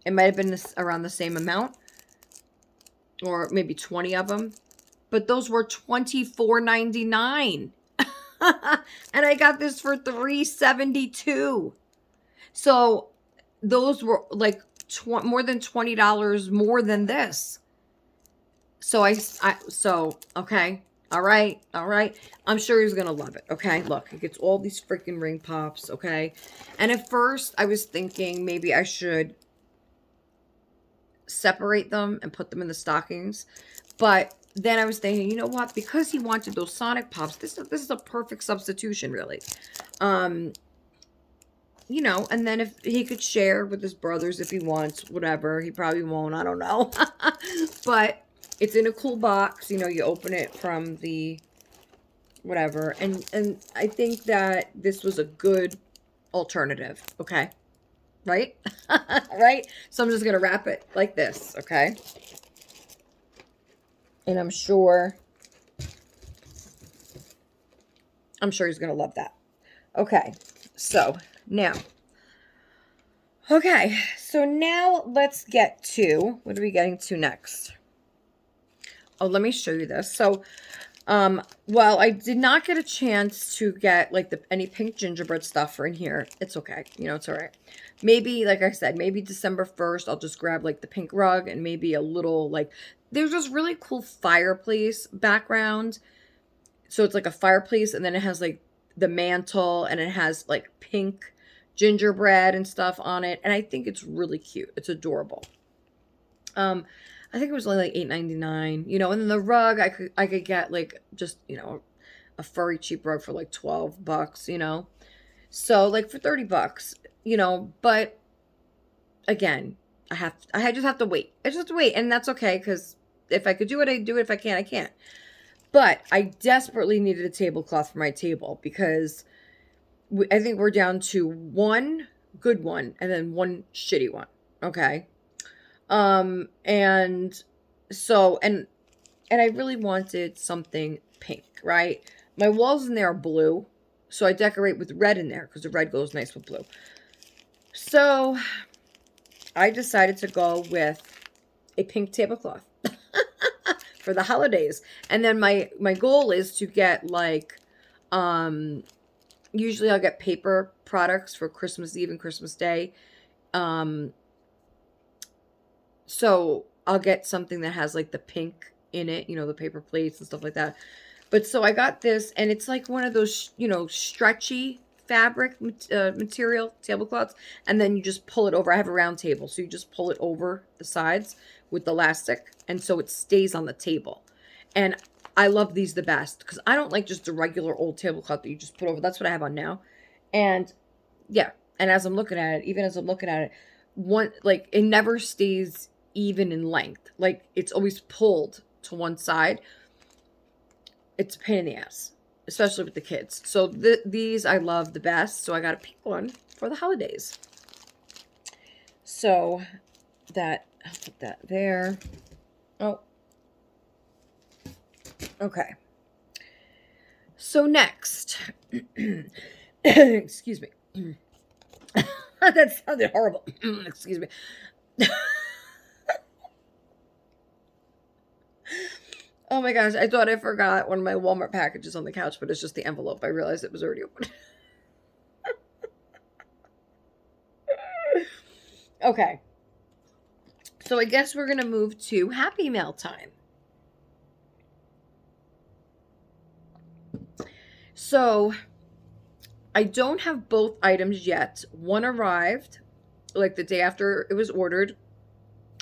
It might have been around the same amount. Or maybe 20 of them. But those were $24.99. And I got this for $3.72. So those were like more than $20 more than this. So okay. All right. I'm sure he's going to love it. Okay. Look, he gets all these freaking ring pops. Okay. And at first I was thinking maybe I should separate them and put them in the stockings. But then I was thinking, you know what? Because he wanted those Sonic Pops, this is a perfect substitution, really. You know, and then if he could share with his brothers if he wants, whatever. He probably won't, I don't know. But it's in a cool box. You know, you open it from the whatever. And I think that this was a good alternative, okay? Right? Right? So I'm just going to wrap it like this, okay? And I'm sure he's going to love that. Okay. So now let's get to, what are we getting to next? Oh, let me show you this. So, well, I did not get a chance to get like any pink gingerbread stuff in here. It's okay. You know, it's all right. Maybe, like I said, maybe December 1st, I'll just grab like the pink rug and maybe a little like, there's this really cool fireplace background. So it's like a fireplace and then it has like the mantle and it has like pink gingerbread and stuff on it. And I think it's really cute. It's adorable. I think it was only like $8.99, you know, and then the rug I could get like just, you know, a furry cheap rug for like $12, you know. So like for $30, you know, but again, I just have to wait. I just have to wait, and that's okay because if I could do it, I'd do it. If I can't, I can't. But I desperately needed a tablecloth for my table because I think we're down to one good one and then one shitty one. Okay. And so, and I really wanted something pink, right? My walls in there are blue, so I decorate with red in there because the red goes nice with blue. So I decided to go with a pink tablecloth for the holidays. And then my goal is to get like, usually I'll get paper products for Christmas Eve and Christmas Day. So I'll get something that has like the pink in it, you know, the paper plates and stuff like that. But so I got this, and it's like one of those, you know, stretchy fabric material tablecloths, and then you just pull it over. I have a round table, so you just pull it over the sides with the elastic, and so it stays on the table. And I love these the best because I don't like just a regular old tablecloth that you just put over. That's what I have on now. And yeah, and as I'm looking at it, even as I'm looking at it, one, like, it never stays even in length. Like, it's always pulled to one side. It's a pain in the ass, especially with the kids. So these I love the best. So I got a pink one for the holidays. So that, I'll put that there. Oh, okay. So next, excuse me. That sounded horrible. Excuse me. Oh my gosh, I thought I forgot one of my Walmart packages on the couch, but it's just the envelope. I realized it was already open. Okay. So I guess we're going to move to Happy Mail time. So I don't have both items yet. One arrived like the day after it was ordered.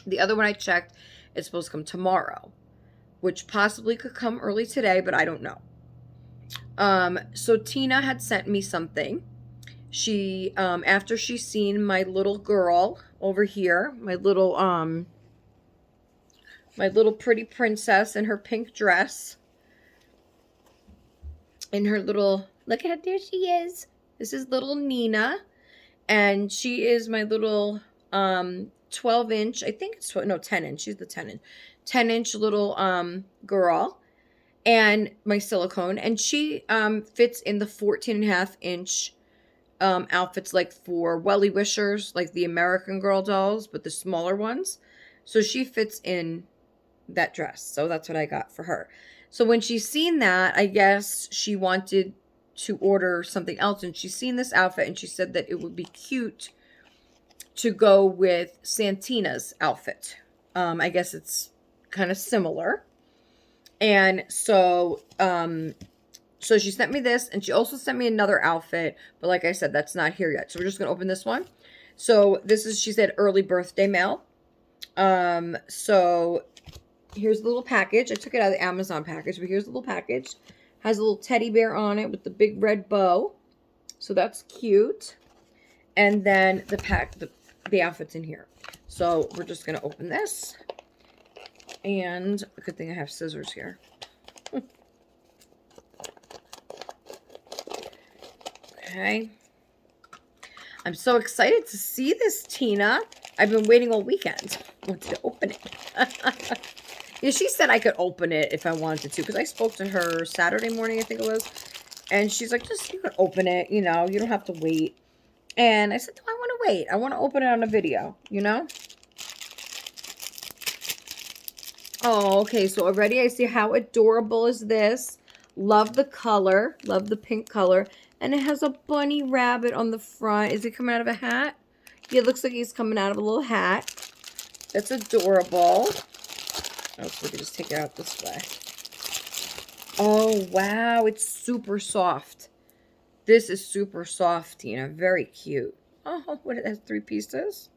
The other one I checked, it's supposed to come tomorrow, which possibly could come early today, but I don't know. So Tina had sent me something. She, after she's seen my little girl over here, my little pretty princess in her pink dress, in her little, look at her, there she is. This is little Nina, and she is my little 12-inch, I think it's 10-inch. She's the 10-inch little girl, and my silicone, and she fits in the 14.5-inch outfits, like for welly wishers, like the American Girl dolls, but the smaller ones. So she fits in that dress. So that's what I got for her. So when she's seen that, I guess she wanted to order something else, and she's seen this outfit, and she said that it would be cute to go with Santina's outfit. I guess it's kind of similar. And so so she sent me this, and she also sent me another outfit, but like I said, that's not here yet. So we're just going to open this one. So this is, she said, early birthday mail. So here's the little package. I took it out of the Amazon package, but here's the little package. Has a little teddy bear on it with the big red bow. So that's cute. And then the outfit's in here. So we're just going to open this. And a good thing I have scissors here. Okay. I'm so excited to see this, Tina. I've been waiting all weekend. I wanted to open it. Yeah, she said I could open it if I wanted to, because I spoke to her Saturday morning, I think it was. And she's like, just, you can open it, you know, you don't have to wait. And I said, do I want to wait? I want to open it on a video, you know? Oh, okay. So already I see how adorable is this. Love the color. Love the pink color. And it has a bunny rabbit on the front. Is he coming out of a hat? Yeah, it looks like he's coming out of a little hat. That's adorable. Oh, so we can just take it out this way. Oh, wow. It's super soft. This is super soft, Tina. Very cute. Oh, what, it has 3 pieces?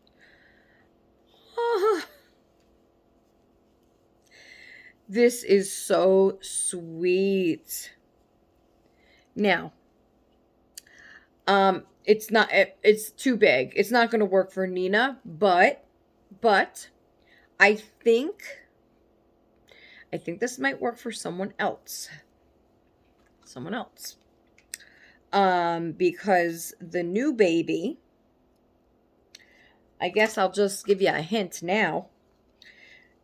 Oh. This is so sweet. Now, it's not, it's too big. It's not going to work for Nina, but I think this might work for someone else. Because the new baby, I guess I'll just give you a hint now.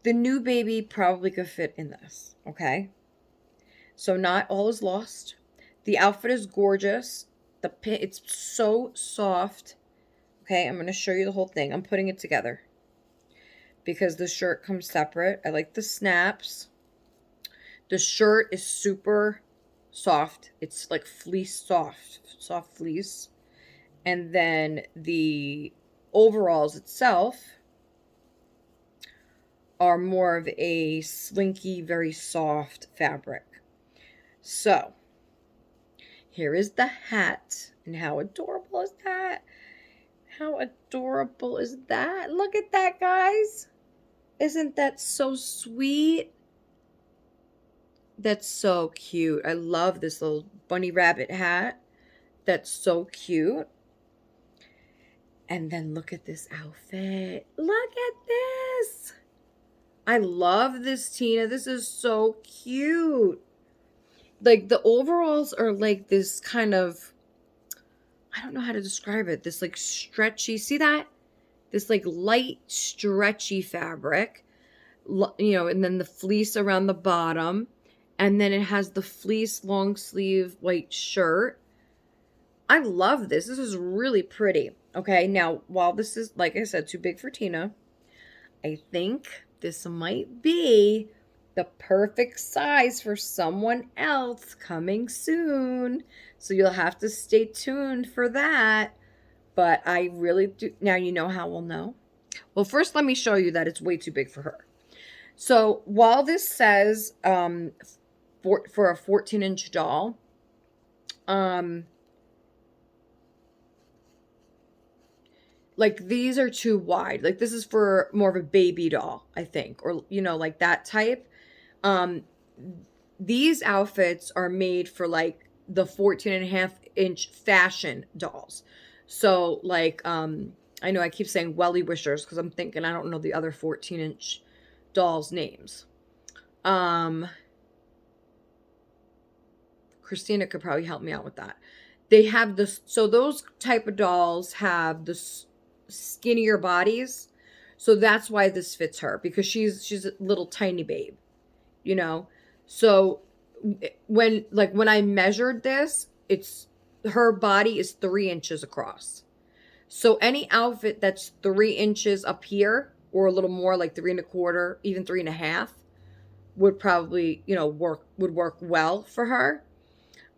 The new baby probably could fit in this, okay? So not all is lost. The outfit is gorgeous. It's so soft. Okay, I'm going to show you the whole thing. I'm putting it together because the shirt comes separate. I like the snaps. The shirt is super soft. It's like fleece soft fleece. And then the overalls itself are more of a slinky, very soft fabric. So, here is the hat. And how adorable is that? How adorable is that? Look at that, guys. Isn't that so sweet? That's so cute. I love this little bunny rabbit hat. That's so cute. And then look at this outfit. Look at this. I love this, Tina. This is so cute. Like the overalls are like this kind of, I don't know how to describe it. This like stretchy, see that? This like light stretchy fabric, and then the fleece around the bottom. And then it has the fleece long sleeve white shirt. I love this. This is really pretty. Okay, now while this is, like I said, too big for Tina, I think this might be the perfect size for someone else coming soon. So you'll have to stay tuned for that. But I really do. Now you know how we'll know. Well, first let me show you that it's way too big for her. So while this says for a 14-inch doll, like these are too wide. Like this is for more of a baby doll, I think, or like that type. These outfits are made for like the 14.5-inch fashion dolls. So like I know I keep saying welly wishers because I'm thinking I don't know the other 14-inch dolls' names. Christina could probably help me out with that. They have this, so those type of dolls have the skinnier bodies. So that's why this fits her, because she's a little tiny babe, So when I measured this, her body is 3 inches across. So any outfit that's 3 inches up here or a little more, like 3.25, even 3.5, would probably, would work well for her.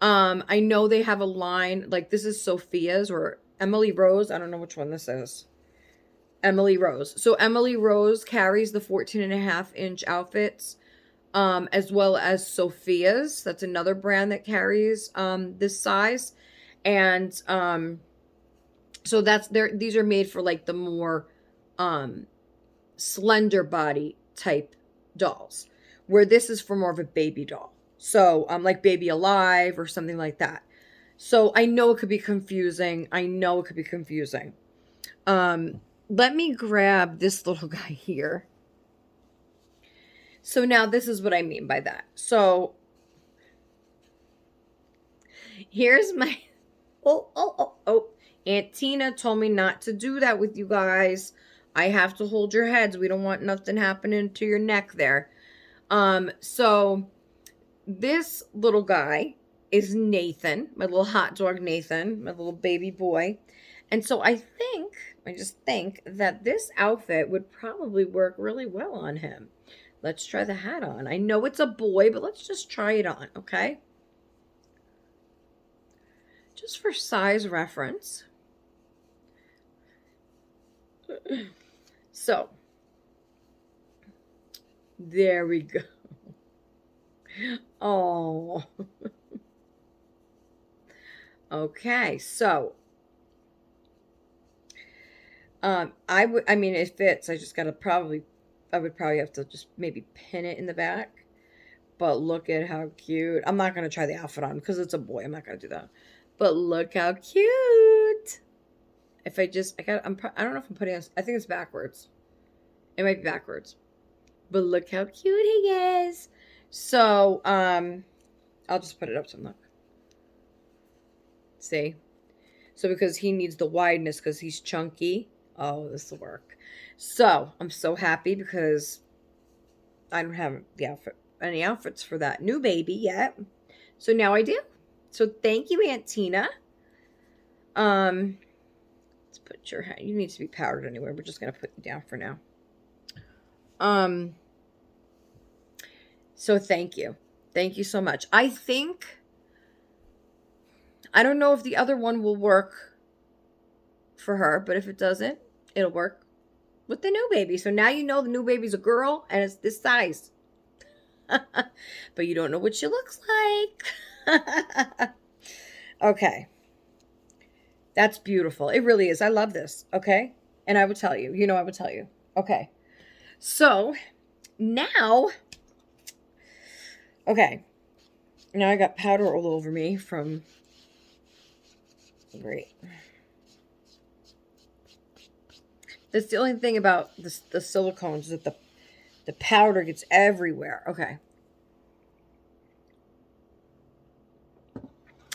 I know they have a line, like this is Sophia's or Emily Rose. I don't know which one this is. Emily Rose. So Emily Rose carries the 14.5-inch outfits, as well as Sophia's. That's another brand that carries this size. And so these are made for like the more slender body type dolls, where this is for more of a baby doll. So like Baby Alive or something like that. So I know it could be confusing. Let me grab this little guy here. So now this is what I mean by that. So here's my, oh. Aunt Tina told me not to do that with you guys. I have to hold your heads. We don't want nothing happening to your neck there. So this little guy is Nathan, my little hot dog Nathan, my little baby boy. And so I just think that this outfit would probably work really well on him. Let's try the hat on. I know it's a boy, but let's just try it on, okay? Just for size reference. So, there we go. Oh. Okay, so it fits. I would probably have to just maybe pin it in the back. But look at how cute. I'm not going to try the outfit on because it's a boy. I'm not going to do that. But look how cute. If I don't know if I'm putting this, I think it's backwards. It might be backwards. But look how cute he is. So, I'll just put it up so look. See? So because he needs the wideness because he's chunky. Oh, this will work. So, I'm so happy because I don't have any outfits for that new baby yet. So now I do. So thank you, Aunt Tina. Let's put your hand. You need to be powdered anyway. We're just going to put you down for now. So thank you. Thank you so much. I don't know if the other one will work for her, but if it doesn't, it'll work with the new baby. So now you know the new baby's a girl and it's this size. But you don't know what she looks like. Okay. That's beautiful. It really is. I love this. Okay. And I would tell you. I would tell you. Okay. So now, now I got powder all over me. Great. Let me put this on. Okay. That's the only thing about the silicones is that the powder gets everywhere. Okay.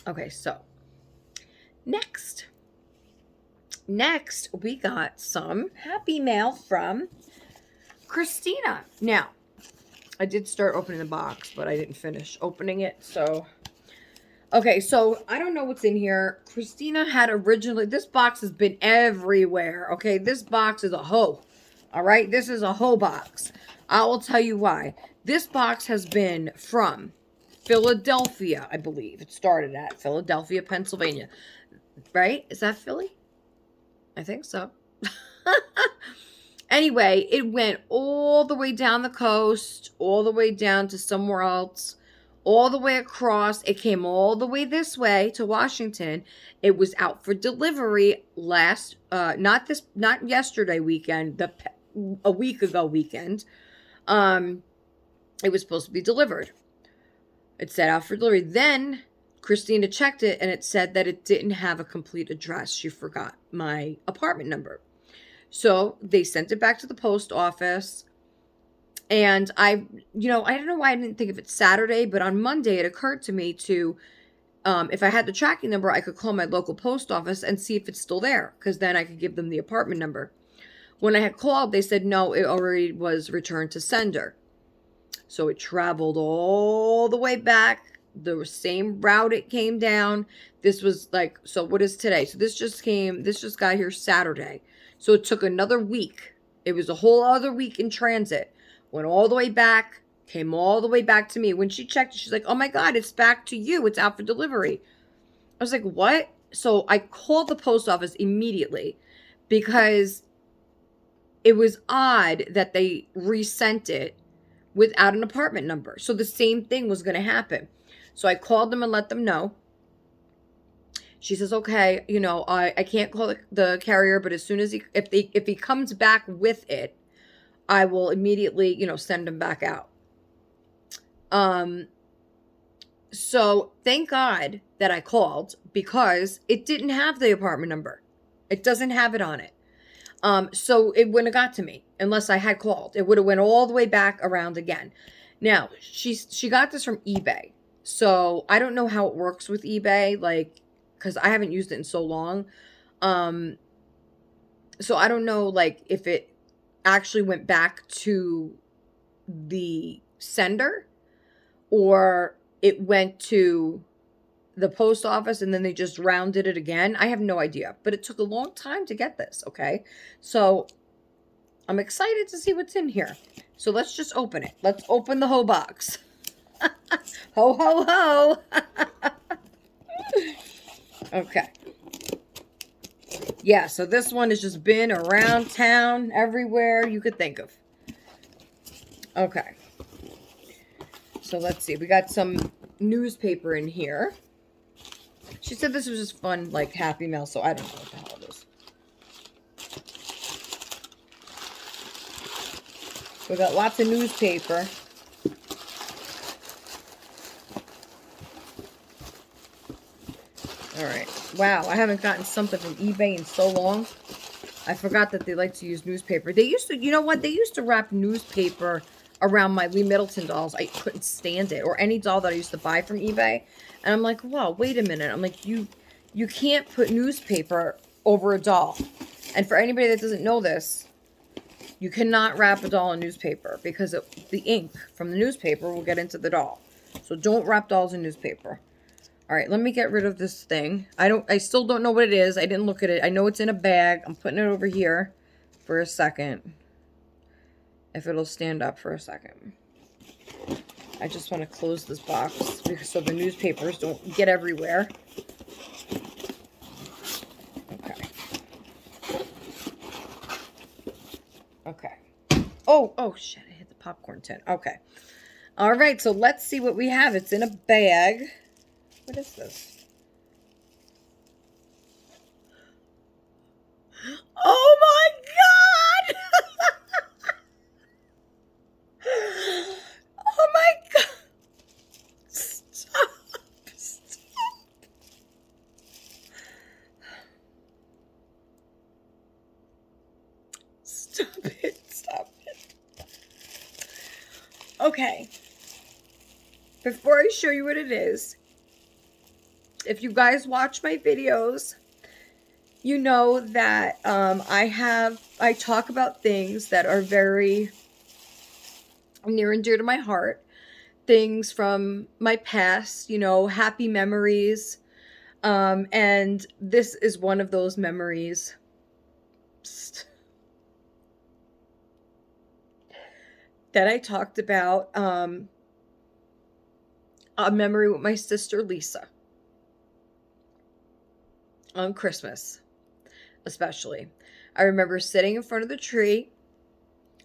Okay, so next we got some happy mail from Christina. Now, I did start opening the box, but I didn't finish opening it, so okay, so I don't know what's in here. Christina had originally, this box has been everywhere, okay? This box is a hoe, all right? This is a hoe box. I will tell you why. This box has been from Philadelphia, I believe. It started at Philadelphia, Pennsylvania, right? Is that Philly? I think so. Anyway, it went all the way down the coast, all the way down to somewhere else, all the way across. It came all the way this way to Washington. It was out for delivery not yesterday weekend, a week ago weekend. It was supposed to be delivered. It said out for delivery. Then Christina checked it and it said that it didn't have a complete address. She forgot my apartment number. So they sent it back to the post office. And I don't know why I didn't think of it Saturday, but on Monday it occurred to me to, if I had the tracking number, I could call my local post office and see if it's still there, because then I could give them the apartment number. When I had called, they said no, it already was returned to sender. So it traveled all the way back, the same route it came down. This was like, so what is today? So this just got here Saturday. So it took another week. It was a whole other week in transit. Went all the way back, came all the way back to me. When she checked, she's like, oh my God, it's back to you. It's out for delivery. I was like, what? So I called the post office immediately because it was odd that they resent it without an apartment number. So the same thing was going to happen. So I called them and let them know. She says, okay, I can't call the carrier, but as soon as if he comes back with it, I will immediately, send him back out. So thank God that I called, because it didn't have the apartment number. It doesn't have it on it. So it wouldn't have got to me unless I had called. It would have went all the way back around again. Now, she got this from eBay. So I don't know how it works with eBay, because I haven't used it in so long. So I don't know, if it actually went back to the sender or it went to the post office and then they just rounded it again. I have no idea, but it took a long time to get this, okay? So I'm excited to see what's in here. So let's just open it. Let's open the whole box. Ho, ho, ho. Okay. Yeah, so this one has just been around town, everywhere you could think of. Okay. So let's see. We got some newspaper in here. She said this was just fun, happy mail, so I don't know what the hell it is. We got lots of newspaper. All right. Wow, I haven't gotten something from eBay in so long. I forgot that they like to use newspaper. They used to, you know what? They used to wrap newspaper around my Lee Middleton dolls. I couldn't stand it. Or any doll that I used to buy from eBay. And I'm like, wow, wait a minute. I'm like, you can't put newspaper over a doll. And for anybody that doesn't know this, you cannot wrap a doll in newspaper because the ink from the newspaper will get into the doll. So don't wrap dolls in newspaper. All right, let me get rid of this thing. I still don't know what it is. I didn't look at it. I know it's in a bag. I'm putting it over here for a second. If it'll stand up for a second. I just want to close this box so the newspapers don't get everywhere. Okay. Okay. Oh, shit. I hit the popcorn tin. Okay. All right, so let's see what we have. It's in a bag. What is this? Oh my God! Oh my God! Stop! Okay. Before I show you what it is, if you guys watch my videos, you know that I talk about things that are very near and dear to my heart. Things from my past, you know, happy memories. And this is one of those memories. Psst. That I talked about. A memory with my sister Lisa. On Christmas, especially. I remember sitting in front of the tree.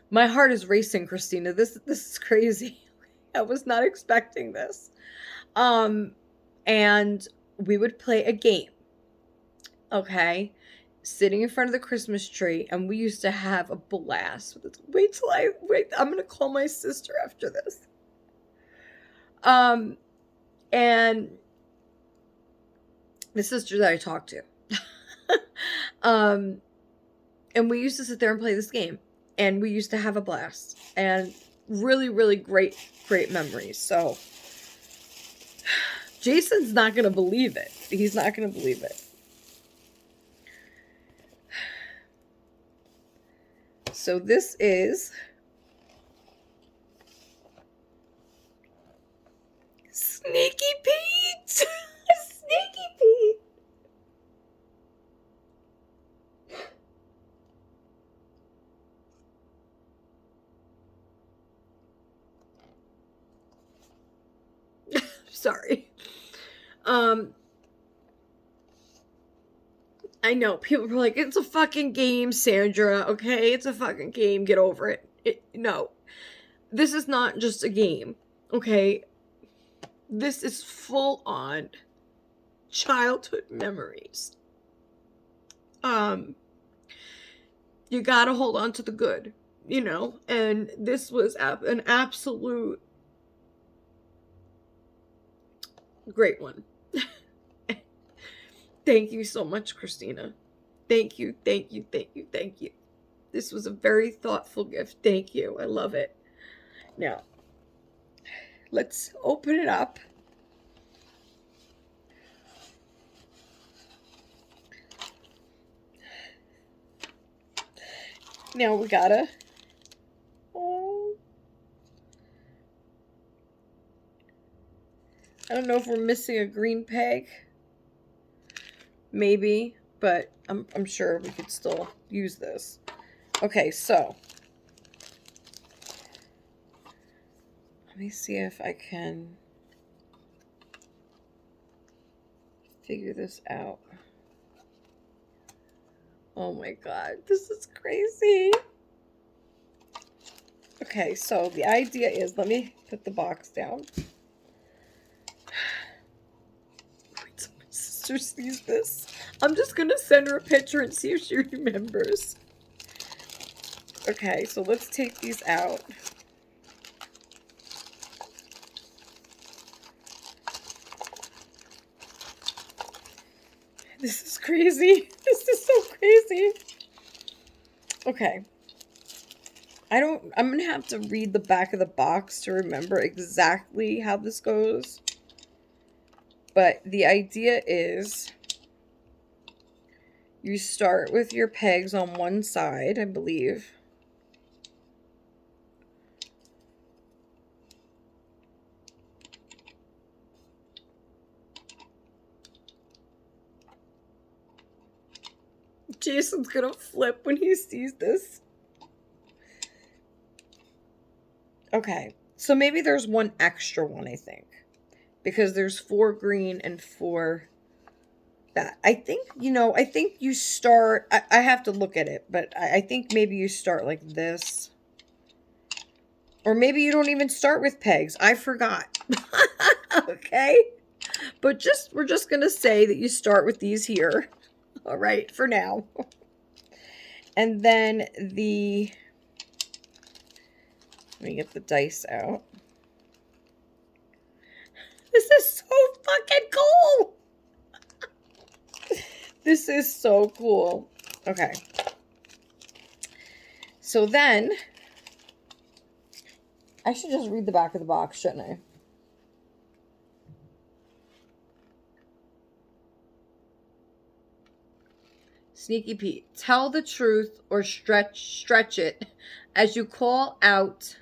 My heart is racing, Christina. This is crazy. I was not expecting this. And we would play a game. Okay? Sitting in front of the Christmas tree, and we used to have a blast. Wait, I'm gonna call my sister after this. And the sister that I talked to. And we used to sit there and play this game, and we used to have a blast, and really, really great memories. So Jason's not going to believe it. He's not going to believe it. So this is Sneaky Pete. Sneaky Pete. Sorry. I know people are like, it's a fucking game, Sandra. Okay, it's a fucking game. Get over it. No, this is not just a game. Okay, this is full on childhood memories. You gotta hold on to the good, you know. And this was an absolute great one. Thank you so much, Christina. Thank you. This was a very thoughtful gift. Thank you. I love it. Now, let's open it up. Now we gotta... Oh. I don't know if we're missing a green peg. Maybe, but I'm sure we could still use this. Okay, so let me see if I can figure this out. Oh my god, this is crazy. Okay, so the idea is, let me put the box down. Sister sees this. I'm just gonna send her a picture and see if she remembers. Okay, so let's take these out. This is crazy. This is so crazy. Okay. I'm gonna have to read the back of the box to remember exactly how this goes. But the idea is you start with your pegs on one side, I believe. Jason's gonna flip when he sees this. Okay, so maybe there's one extra one, I think. Because there's 4 green and 4 that. I think, I think you start, I have to look at it, but I think maybe you start like this. Or maybe you don't even start with pegs. I forgot. Okay? But we're just going to say that you start with these here. All right, for now. And then let me get the dice out. This is so fucking cool. This is so cool. Okay. So then I should just read the back of the box, shouldn't I? Sneaky Pete. Tell the truth or stretch it as you call out.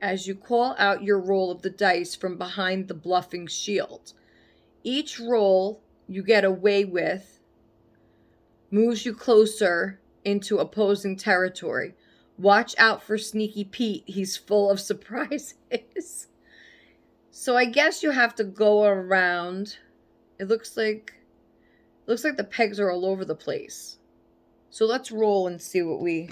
As you call out your roll of the dice from behind the bluffing shield. Each roll you get away with moves you closer into opposing territory. Watch out for Sneaky Pete. He's full of surprises. So I guess you have to go around. It looks like the pegs are all over the place. So let's roll and see what we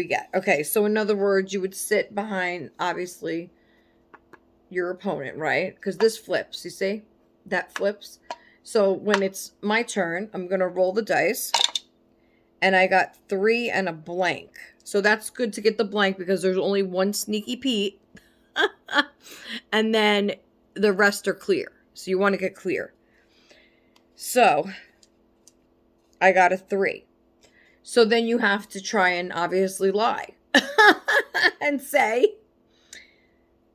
get. Okay, so in other words, you would sit behind, obviously, your opponent, right? Because this flips, you see? That flips. So when it's my turn, I'm going to roll the dice. And I got 3 and a blank. So that's good to get the blank because there's only one Sneaky Pete. And then the rest are clear. So you want to get clear. So I got a 3. So then you have to try and obviously lie. And say,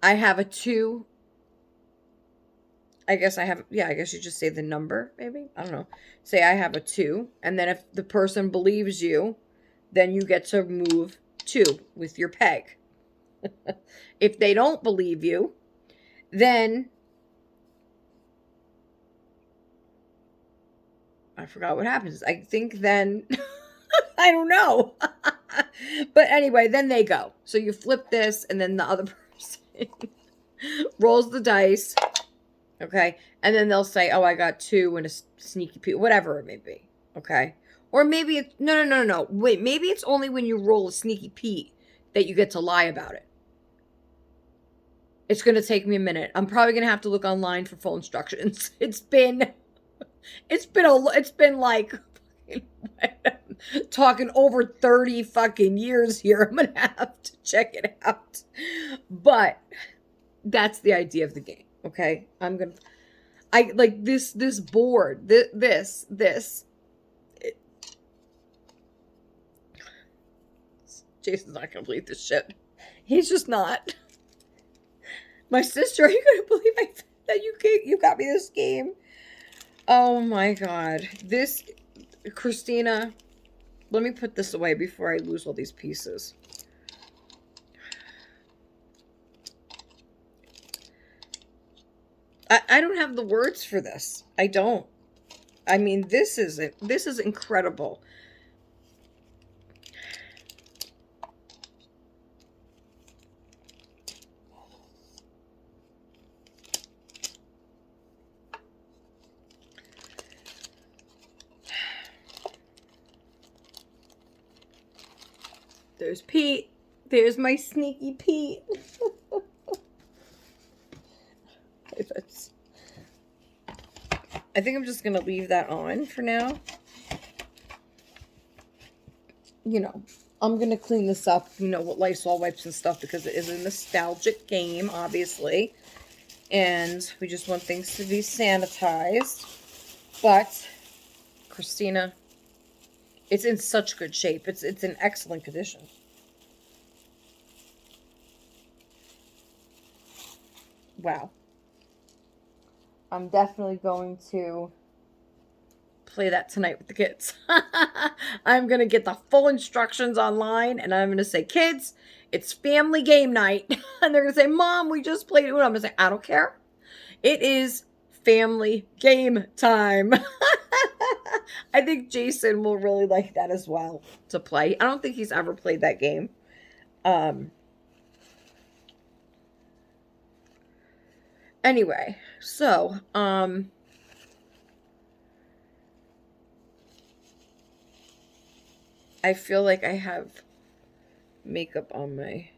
I have a 2. I guess you just say the number, maybe. I don't know. Say I have a 2. And then if the person believes you, then you get to move 2 with your peg. If they don't believe you, then I forgot what happens. I think then, I don't know. But anyway, then they go. So you flip this and then the other person rolls the dice. Okay. And then they'll say, oh, I got 2 and a Sneaky Pete, whatever it may be. Okay. Or maybe it's, no. Wait, maybe it's only when you roll a Sneaky Pete that you get to lie about it. It's going to take me a minute. I'm probably going to have to look online for full instructions. It's been like talking over 30 fucking years here. I'm going to have to check it out. But that's the idea of the game. Okay. I like this board, this. Jason's not going to believe this shit. He's just not. My sister, are you going to believe that you got me this game? Oh my God. This, Christina, let me put this away before I lose all these pieces. I don't have the words for this. I don't. I mean, this is incredible. There's Pete. There's my Sneaky Pete. I think I'm just going to leave that on for now. You know, I'm going to clean this up, with Lysol wipes and stuff because it is a nostalgic game, obviously. And we just want things to be sanitized. But, Christina, it's in such good shape. It's in excellent condition. Wow. I'm definitely going to play that tonight with the kids. I'm going to get the full instructions online, and I'm going to say, kids, it's family game night. And they're going to say, Mom, we just played it. I'm going to say, I don't care. It is family game time. I think Jason will really like that as well to play. I don't think he's ever played that game. Anyway, so, I feel like I have makeup on my...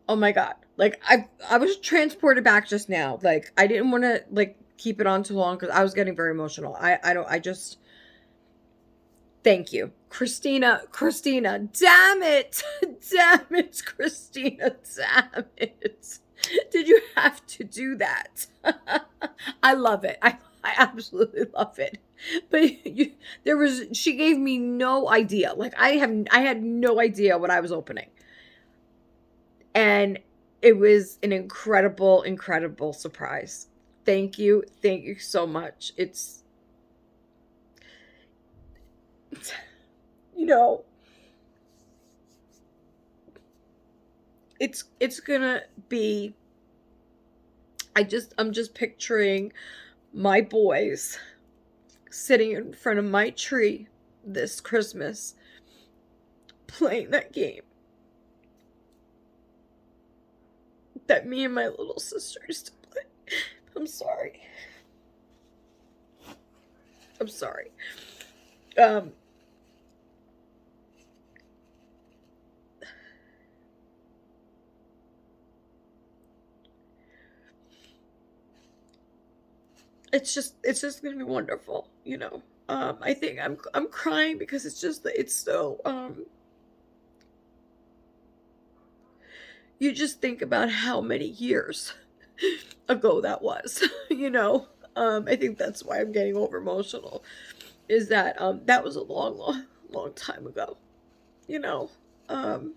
Oh my God. Like, I was transported back just now. Like, I didn't want to, like, keep it on too long because I was getting very emotional. I just... Thank you. Christina, damn it, Christina, damn it. Did you have to do that? I love it. I absolutely love it. But she gave me no idea. Like I had no idea what I was opening. And it was an incredible, incredible surprise. Thank you. Thank you so much. You know, it's gonna be I'm just picturing my boys sitting in front of my tree this Christmas playing that game that me and my little sister used to play. I'm sorry. I'm sorry. Um, it's just gonna be wonderful, you know. I think I'm crying because it's just that it's so you just think about how many years ago that was, you know. I think that's why I'm getting over emotional. Is that that was a long, long, long time ago, you know. Um,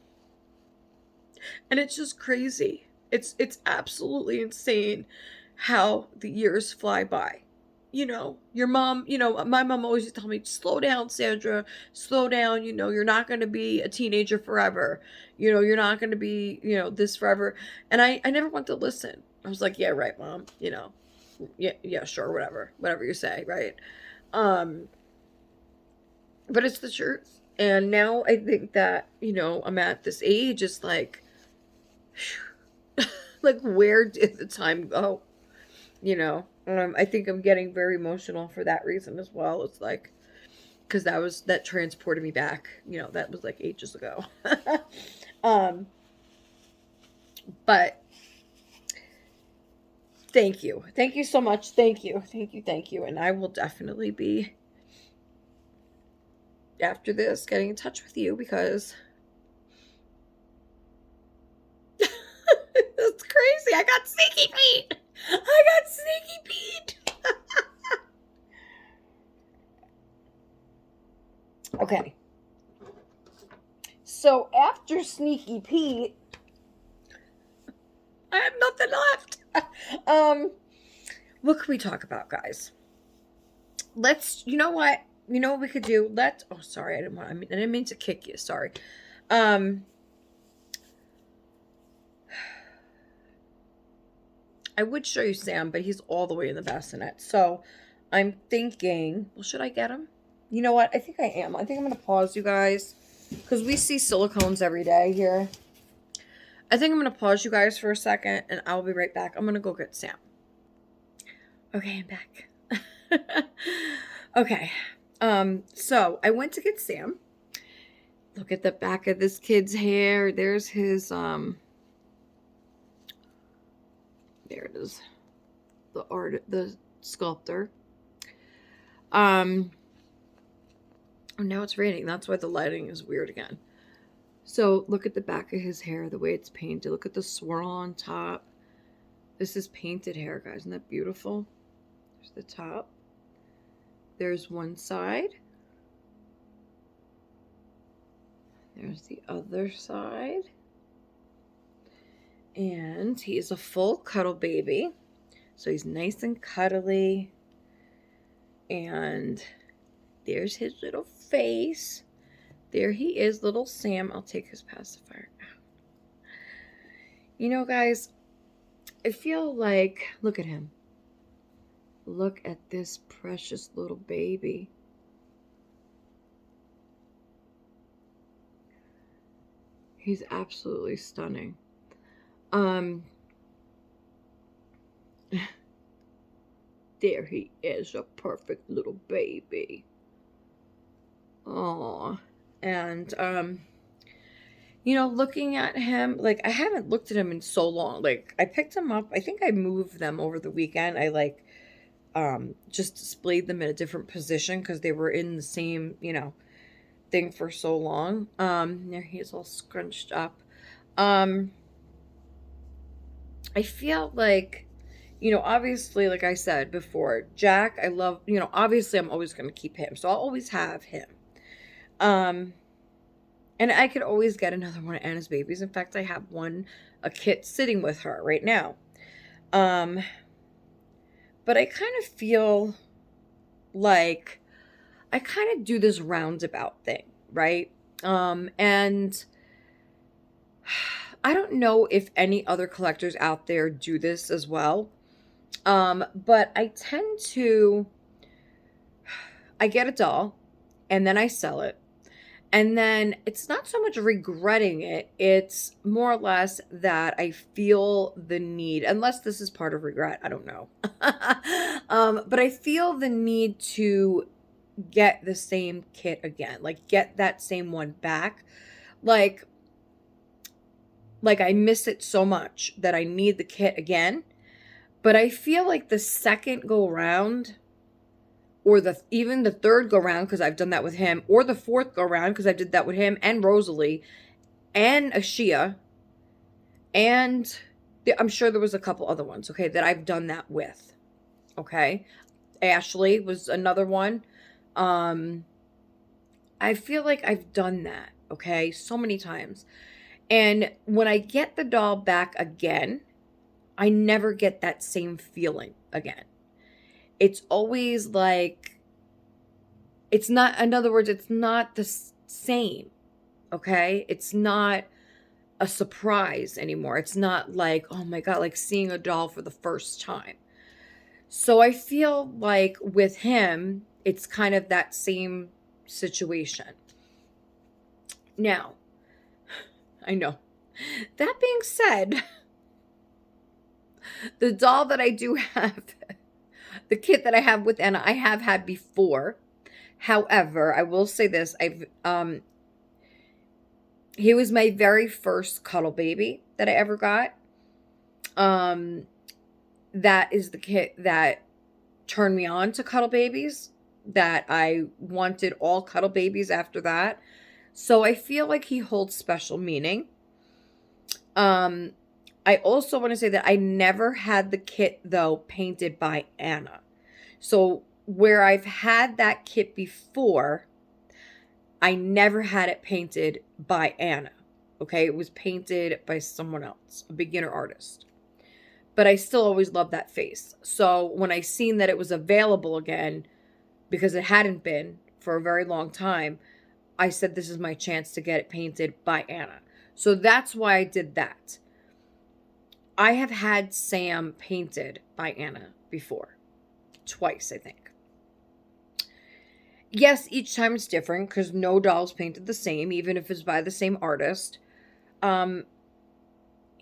and it's just crazy. It's absolutely insane how the years fly by. You know, your mom, you know, my mom always used to tell me, slow down, Sandra, slow down. You know, you're not going to be a teenager forever. You know, you're not going to be, you know, this forever. And I never wanted to listen. I was like, yeah, right, mom. You know, yeah, sure, whatever you say, right? Um, but it's the truth. And now I think that, you know, I'm at this age, it's like, like, where did the time go? You know, I think I'm getting very emotional for that reason as well. It's like, because that transported me back. You know, that was like ages ago. um, but thank you so much. Thank you. And I will definitely be after this getting in touch with you because it's crazy. I got sneaky Pete. I got sneaky Pete. Okay. So after Sneaky Pete, I have nothing left. What can we talk about, guys? You know what? You know what we could do? Oh, sorry, I didn't mean to kick you. Sorry. Um, I would show you Sam, but he's all the way in the bassinet. So I'm thinking, well, should I get him? You know what? I think I am. I think I'm going to pause, you guys, because we see silicones every day here. I think I'm going to pause you guys for a second, and I'll be right back. I'm going to go get Sam. Okay, I'm back. Okay. So I went to get Sam. Look at the back of this kid's hair. There's his, there it is. The sculptor. Now it's raining. That's why the lighting is weird again. So look at the back of his hair, the way it's painted. Look at the swirl on top. This is painted hair, guys. Isn't that beautiful? There's the top. There's one side. There's the other side. And he is a full cuddle baby. So he's nice and cuddly. And there's his little face. There he is, little Sam. I'll take his pacifier out. You know, guys, I feel like, look at him. Look at this precious little baby. He's absolutely stunning. There he is, a perfect little baby. Aww. And, you know, looking at him, like, I haven't looked at him in so long. Like, I picked him up. I think I moved them over the weekend. I, like, just displayed them in a different position because they were in the same, you know, thing for so long. There he is all scrunched up. I feel like obviously, like I said before, Jack, I love, obviously I'm always going to keep him. So I'll always have him. Um, and I could always get another one of Anna's babies. In fact, I have a kit sitting with her right now. Um, but I kind of feel like I kind of do this roundabout thing, right? And I don't know if any other collectors out there do this as well. But I get a doll and then I sell it. And then it's not so much regretting it, it's more or less that I feel the need, unless this is part of regret, I don't know. But I feel the need to get the same kit again, like get that same one back. Like I miss it so much that I need the kit again. But I feel like the second go around, or even the third go round, because I've done that with him, or the fourth go round, because I did that with him and Rosalie and Ashia, and I'm sure there was a couple other ones, okay, that I've done that with. Okay, Ashley was another one. I feel like I've done that, okay, so many times. And when I get the doll back again, I never get that same feeling again. It's always like, it's not, in other words, it's not the same, okay? It's not a surprise anymore. It's not like, oh my God, like seeing a doll for the first time. So I feel like with him, it's kind of that same situation. Now, I know. That being said, the doll that I do have, the kit that I have with Anna, I have had before. However, I will say this, he was my very first cuddle baby that I ever got. That is the kit that turned me on to cuddle babies, that I wanted all cuddle babies after that. So I feel like he holds special meaning. I also want to say that I never had the kit, though, painted by Anna. So where I've had that kit before, I never had it painted by Anna. Okay, it was painted by someone else, a beginner artist. But I still always loved that face. So when I seen that it was available again, because it hadn't been for a very long time, I said, this is my chance to get it painted by Anna. So that's why I did that. I have had Sam painted by Anna before. Twice, I think. Yes, each time it's different because no doll's painted the same, even if it's by the same artist.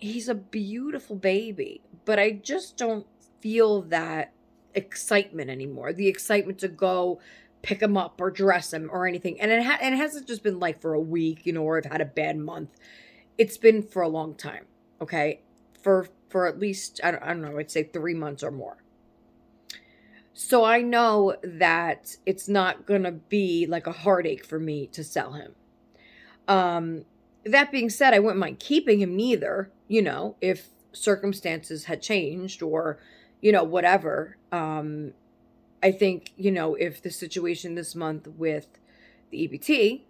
He's a beautiful baby, but I just don't feel that excitement anymore. The excitement to go pick him up or dress him or anything. And it hasn't just been like for a week, or I've had a bad month. It's been for a long time, okay? For at least, I don't know, I'd say 3 months or more. So I know that it's not going to be like a heartache for me to sell him. That being said, I wouldn't mind keeping him neither, if circumstances had changed or, whatever. I think, if the situation this month with the EBT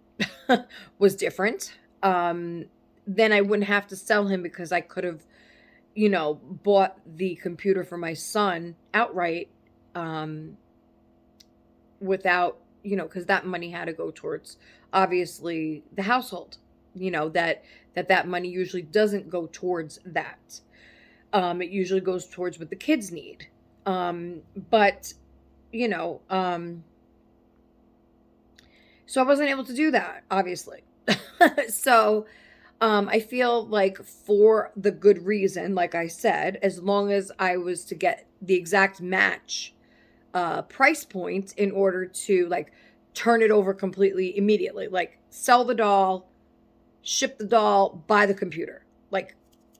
was different, then I wouldn't have to sell him because I could have, bought the computer for my son outright, without, because that money had to go towards, obviously, the household, that money usually doesn't go towards that. It usually goes towards what the kids need. But, so I wasn't able to do that, obviously. So, I feel like for the good reason, like I said, as long as I was to get the exact match price point in order to like turn it over completely immediately, like sell the doll, ship the doll, buy the computer, like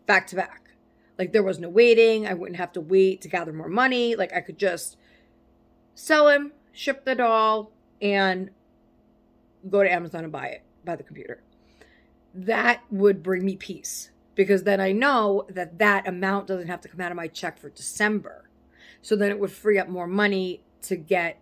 back to back. Like there was no waiting. I wouldn't have to wait to gather more money. Like I could just sell him, ship the doll, and go to Amazon and buy the computer. That would bring me peace because then I know that that amount doesn't have to come out of my check for December. So then it would free up more money to get,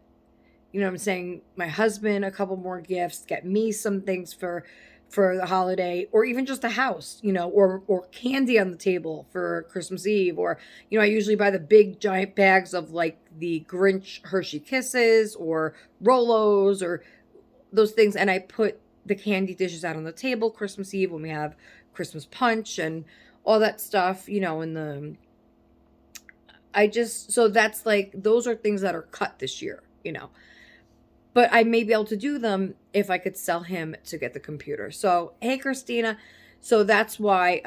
you know what I'm saying, my husband a couple more gifts, get me some things for the holiday, or even just a house, you know, or candy on the table for Christmas Eve, or, you know, I usually buy the big giant bags of like the Grinch Hershey Kisses or Rolos or those things, and I put the candy dishes out on the table Christmas Eve when we have Christmas punch and all that stuff, you know, so that's like, those are things that are cut this year, you know. But I may be able to do them if I could sell him to get the computer. So, hey, Christina. So that's why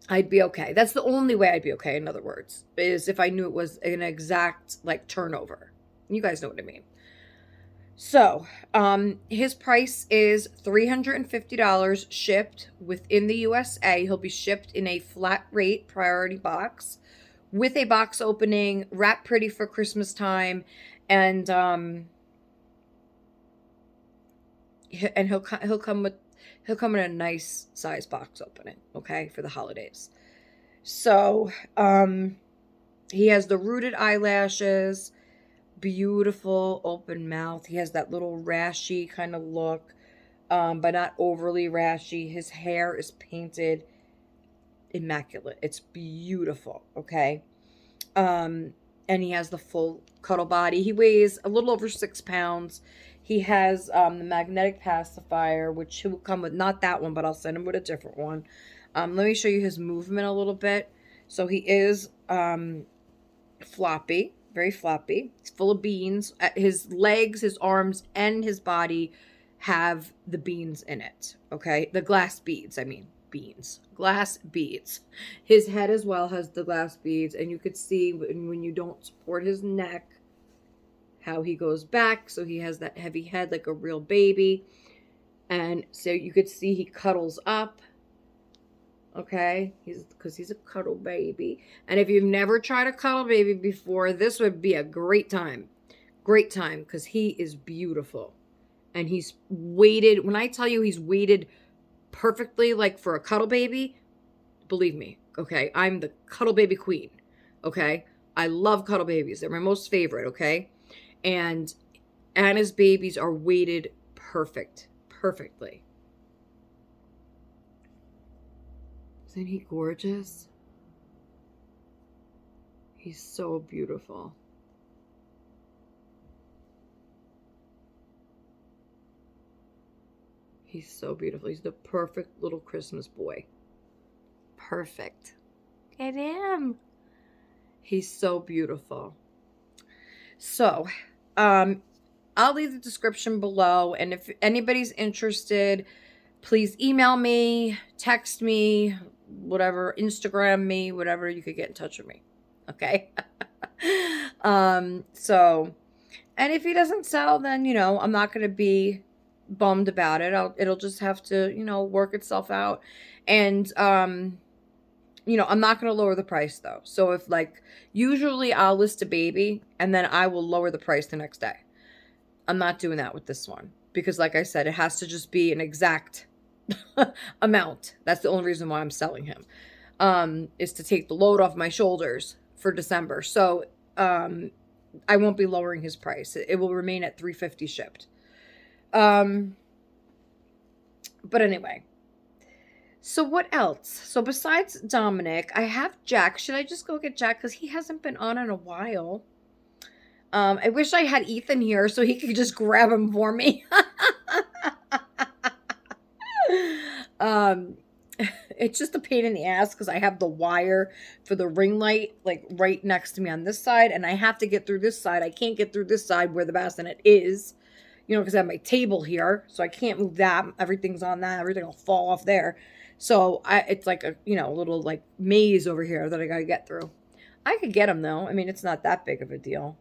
I'd be okay. That's the only way I'd be okay, in other words, is if I knew it was an exact, like, turnover. You guys know what I mean. So, his price is $350 shipped within the USA. He'll be shipped in a flat rate priority box with a box opening, wrapped pretty for Christmas time. And he'll come in a nice size box opening, okay, for the holidays. So he has the rooted eyelashes, beautiful open mouth. He has that little rashy kind of look, but not overly rashy. His hair is painted immaculate. It's beautiful, okay. And he has the full cuddle body. He weighs a little over 6 pounds. He has the magnetic pacifier, which he will come with, not that one, but I'll send him with a different one. Let me show you his movement a little bit. So he is floppy, very floppy. He's full of beans. His legs, his arms, and his body have the beans in it, okay? The glass beads, glass beads. His head as well has the glass beads, and you could see when you don't support his neck how he goes back, so he has that heavy head like a real baby. And so you could see he cuddles up, okay, because he's a cuddle baby. And if you've never tried a cuddle baby before, this would be a great time, because he is beautiful. And he's weighted, when I tell you he's weighted perfectly, like for a cuddle baby, believe me, okay? I'm the cuddle baby queen, okay? I love cuddle babies. They're my most favorite, okay? And Anna's babies are weighted perfectly. Isn't he gorgeous? He's so beautiful. He's so beautiful. He's the perfect little Christmas boy. Perfect. Get him. He's so beautiful. So, I'll leave the description below. And if anybody's interested, please email me, text me, whatever, Instagram me, whatever, you could get in touch with me. Okay? So, and if he doesn't sell, then, you know, I'm not going to be bummed about it. It'll just have to, you know, work itself out. And you know, I'm not going to lower the price though. So if, like, usually I'll list a baby and then I will lower the price the next day. I'm not doing that with this one because, like I said, it has to just be an exact amount. That's the only reason why I'm selling him, is to take the load off my shoulders for December. So I won't be lowering his price. It will remain at $350 shipped. But anyway, so what else? So besides Dominic, I have Jack. Should I just go get Jack? Because he hasn't been on in a while. I wish I had Ethan here so he could just grab him for me. It's just a pain in the ass because I have the wire for the ring light like right next to me on this side, and I have to get through this side. I can't get through this side where the bassinet is, you know, because I have my table here, so I can't move that. Everything's on that. Everything will fall off there. So it's like a, you know, a little like maze over here that I got to get through. I could get him though. I mean, it's not that big of a deal.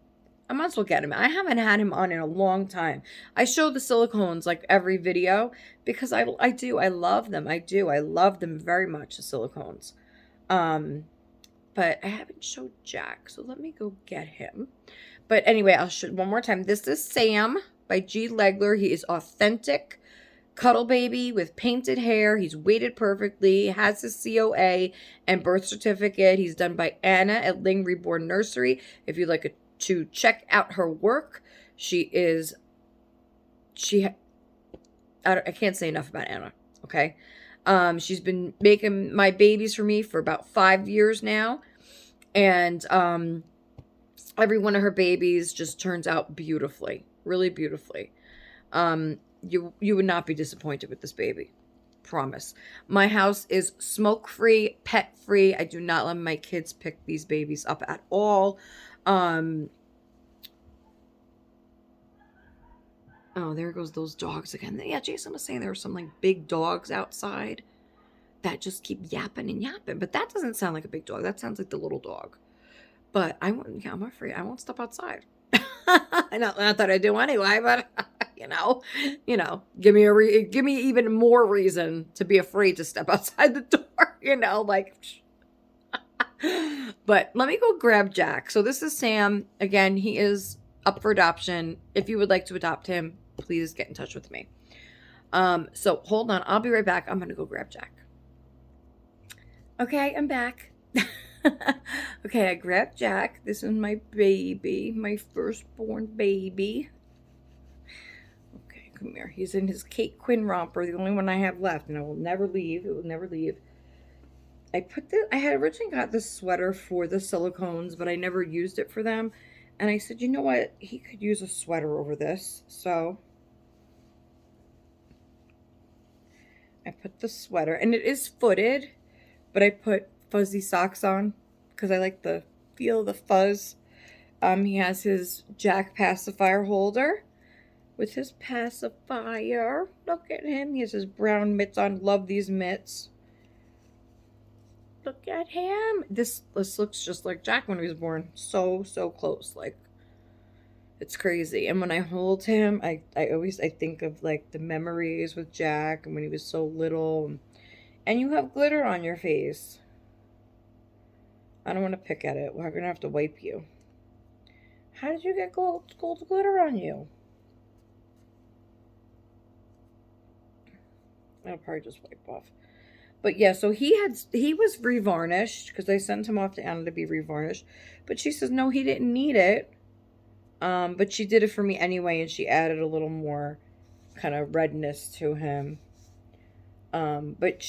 I might as well get him. I haven't had him on in a long time. I show the silicones like every video because I love them. I love them very much, the silicones. But I haven't showed Jack, so let me go get him. But anyway, I'll show one more time. This is Sam by G Legler. He is authentic cuddle baby with painted hair. He's weighted perfectly, has his COA and birth certificate. He's done by Anna at Lhing Reborn Nursery. If you'd like to check out her work, I can't say enough about Anna, okay? She's been making my babies for me for about 5 years now. And every one of her babies just turns out beautifully, really beautifully. You would not be disappointed with this baby. Promise. My house is smoke-free, pet-free. I do not let my kids pick these babies up at all. Oh, there goes those dogs again. Yeah, Jason was saying there were some like big dogs outside that just keep yapping and yapping. But that doesn't sound like a big dog. That sounds like the little dog. But I'm afraid I won't step outside. not that I do anyway, but give me even more reason to be afraid to step outside the door, like. But let me go grab Jack. So this is Sam. Again, he is up for adoption. If you would like to adopt him, please get in touch with me. So hold on. I'll be right back. I'm going to go grab Jack. Okay, I'm back. Okay, I grabbed Jack. This is my baby, my firstborn baby. Okay, come here. He's in his Kate Quinn romper, the only one I have left, and I will never leave. It will never leave. I had originally got this sweater for the silicones, but I never used it for them. And I said, you know what? He could use a sweater over this. So I put the sweater, and it is footed, but I put fuzzy socks on because I like the feel of the fuzz. He has his Jack pacifier holder with his pacifier. Look at him. He has his brown mitts on. Love these mitts. Look at him. This looks just like Jack when he was born. So close. Like, it's crazy. And when I hold him, I think of like the memories with Jack and when he was so little. And you have glitter on your face. I don't want to pick at it. We're going to have to wipe you. How did you get gold glitter on you? I'll probably just wipe off. But yeah, so he was revarnished because I sent him off to Anna to be revarnished. But she says, no, he didn't need it. But she did it for me anyway, and she added a little more kind of redness to him. But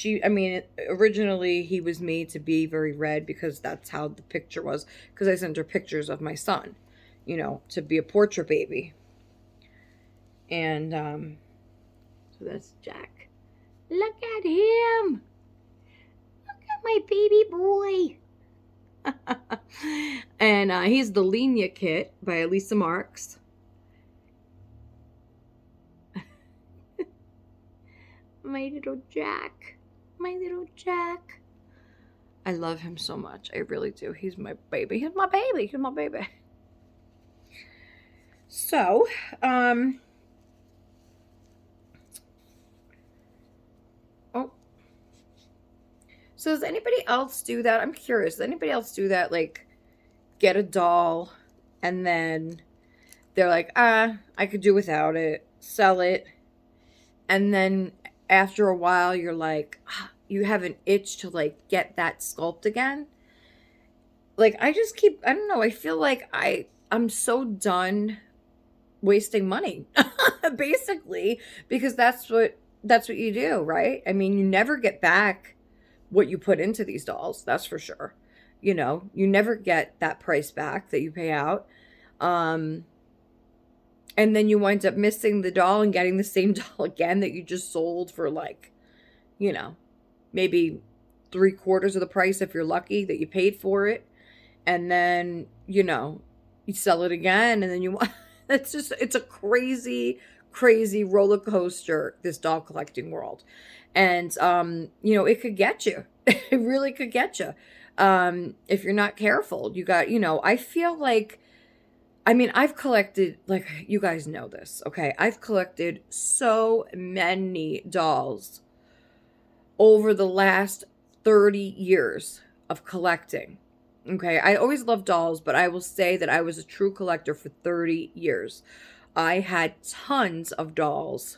originally he was made to be very red because that's how the picture was. Because I sent her pictures of my son, to be a portrait baby. And, so that's Jack. Look at him. Look at my baby boy. And he's the Lenia Kit by Elisa Marks. My little Jack. My little Jack. I love him so much. I really do. He's my baby. He's my baby. He's my baby. So, so does anybody else do that? I'm curious. Does anybody else do that? Like, get a doll and then they're like, I could do without it. Sell it. And then after a while, you're like, you have an itch to like get that sculpt again. Like, I don't know. I feel like I'm so done wasting money, basically, because that's what you do, right? I mean, you never get back what you put into these dolls. That's for sure. You never get that price back that you pay out. And then you wind up missing the doll and getting the same doll again that you just sold for like, maybe 3/4 of the price if you're lucky that you paid for it. And then, you sell it again and then it's a crazy, crazy roller coaster, this doll collecting world. And, it could get you. It really could get you. If you're not careful, you got, I feel like, I've collected, like, you guys know this, okay? I've collected so many dolls over the last 30 years of collecting, okay? I always loved dolls, but I will say that I was a true collector for 30 years. I had tons of dolls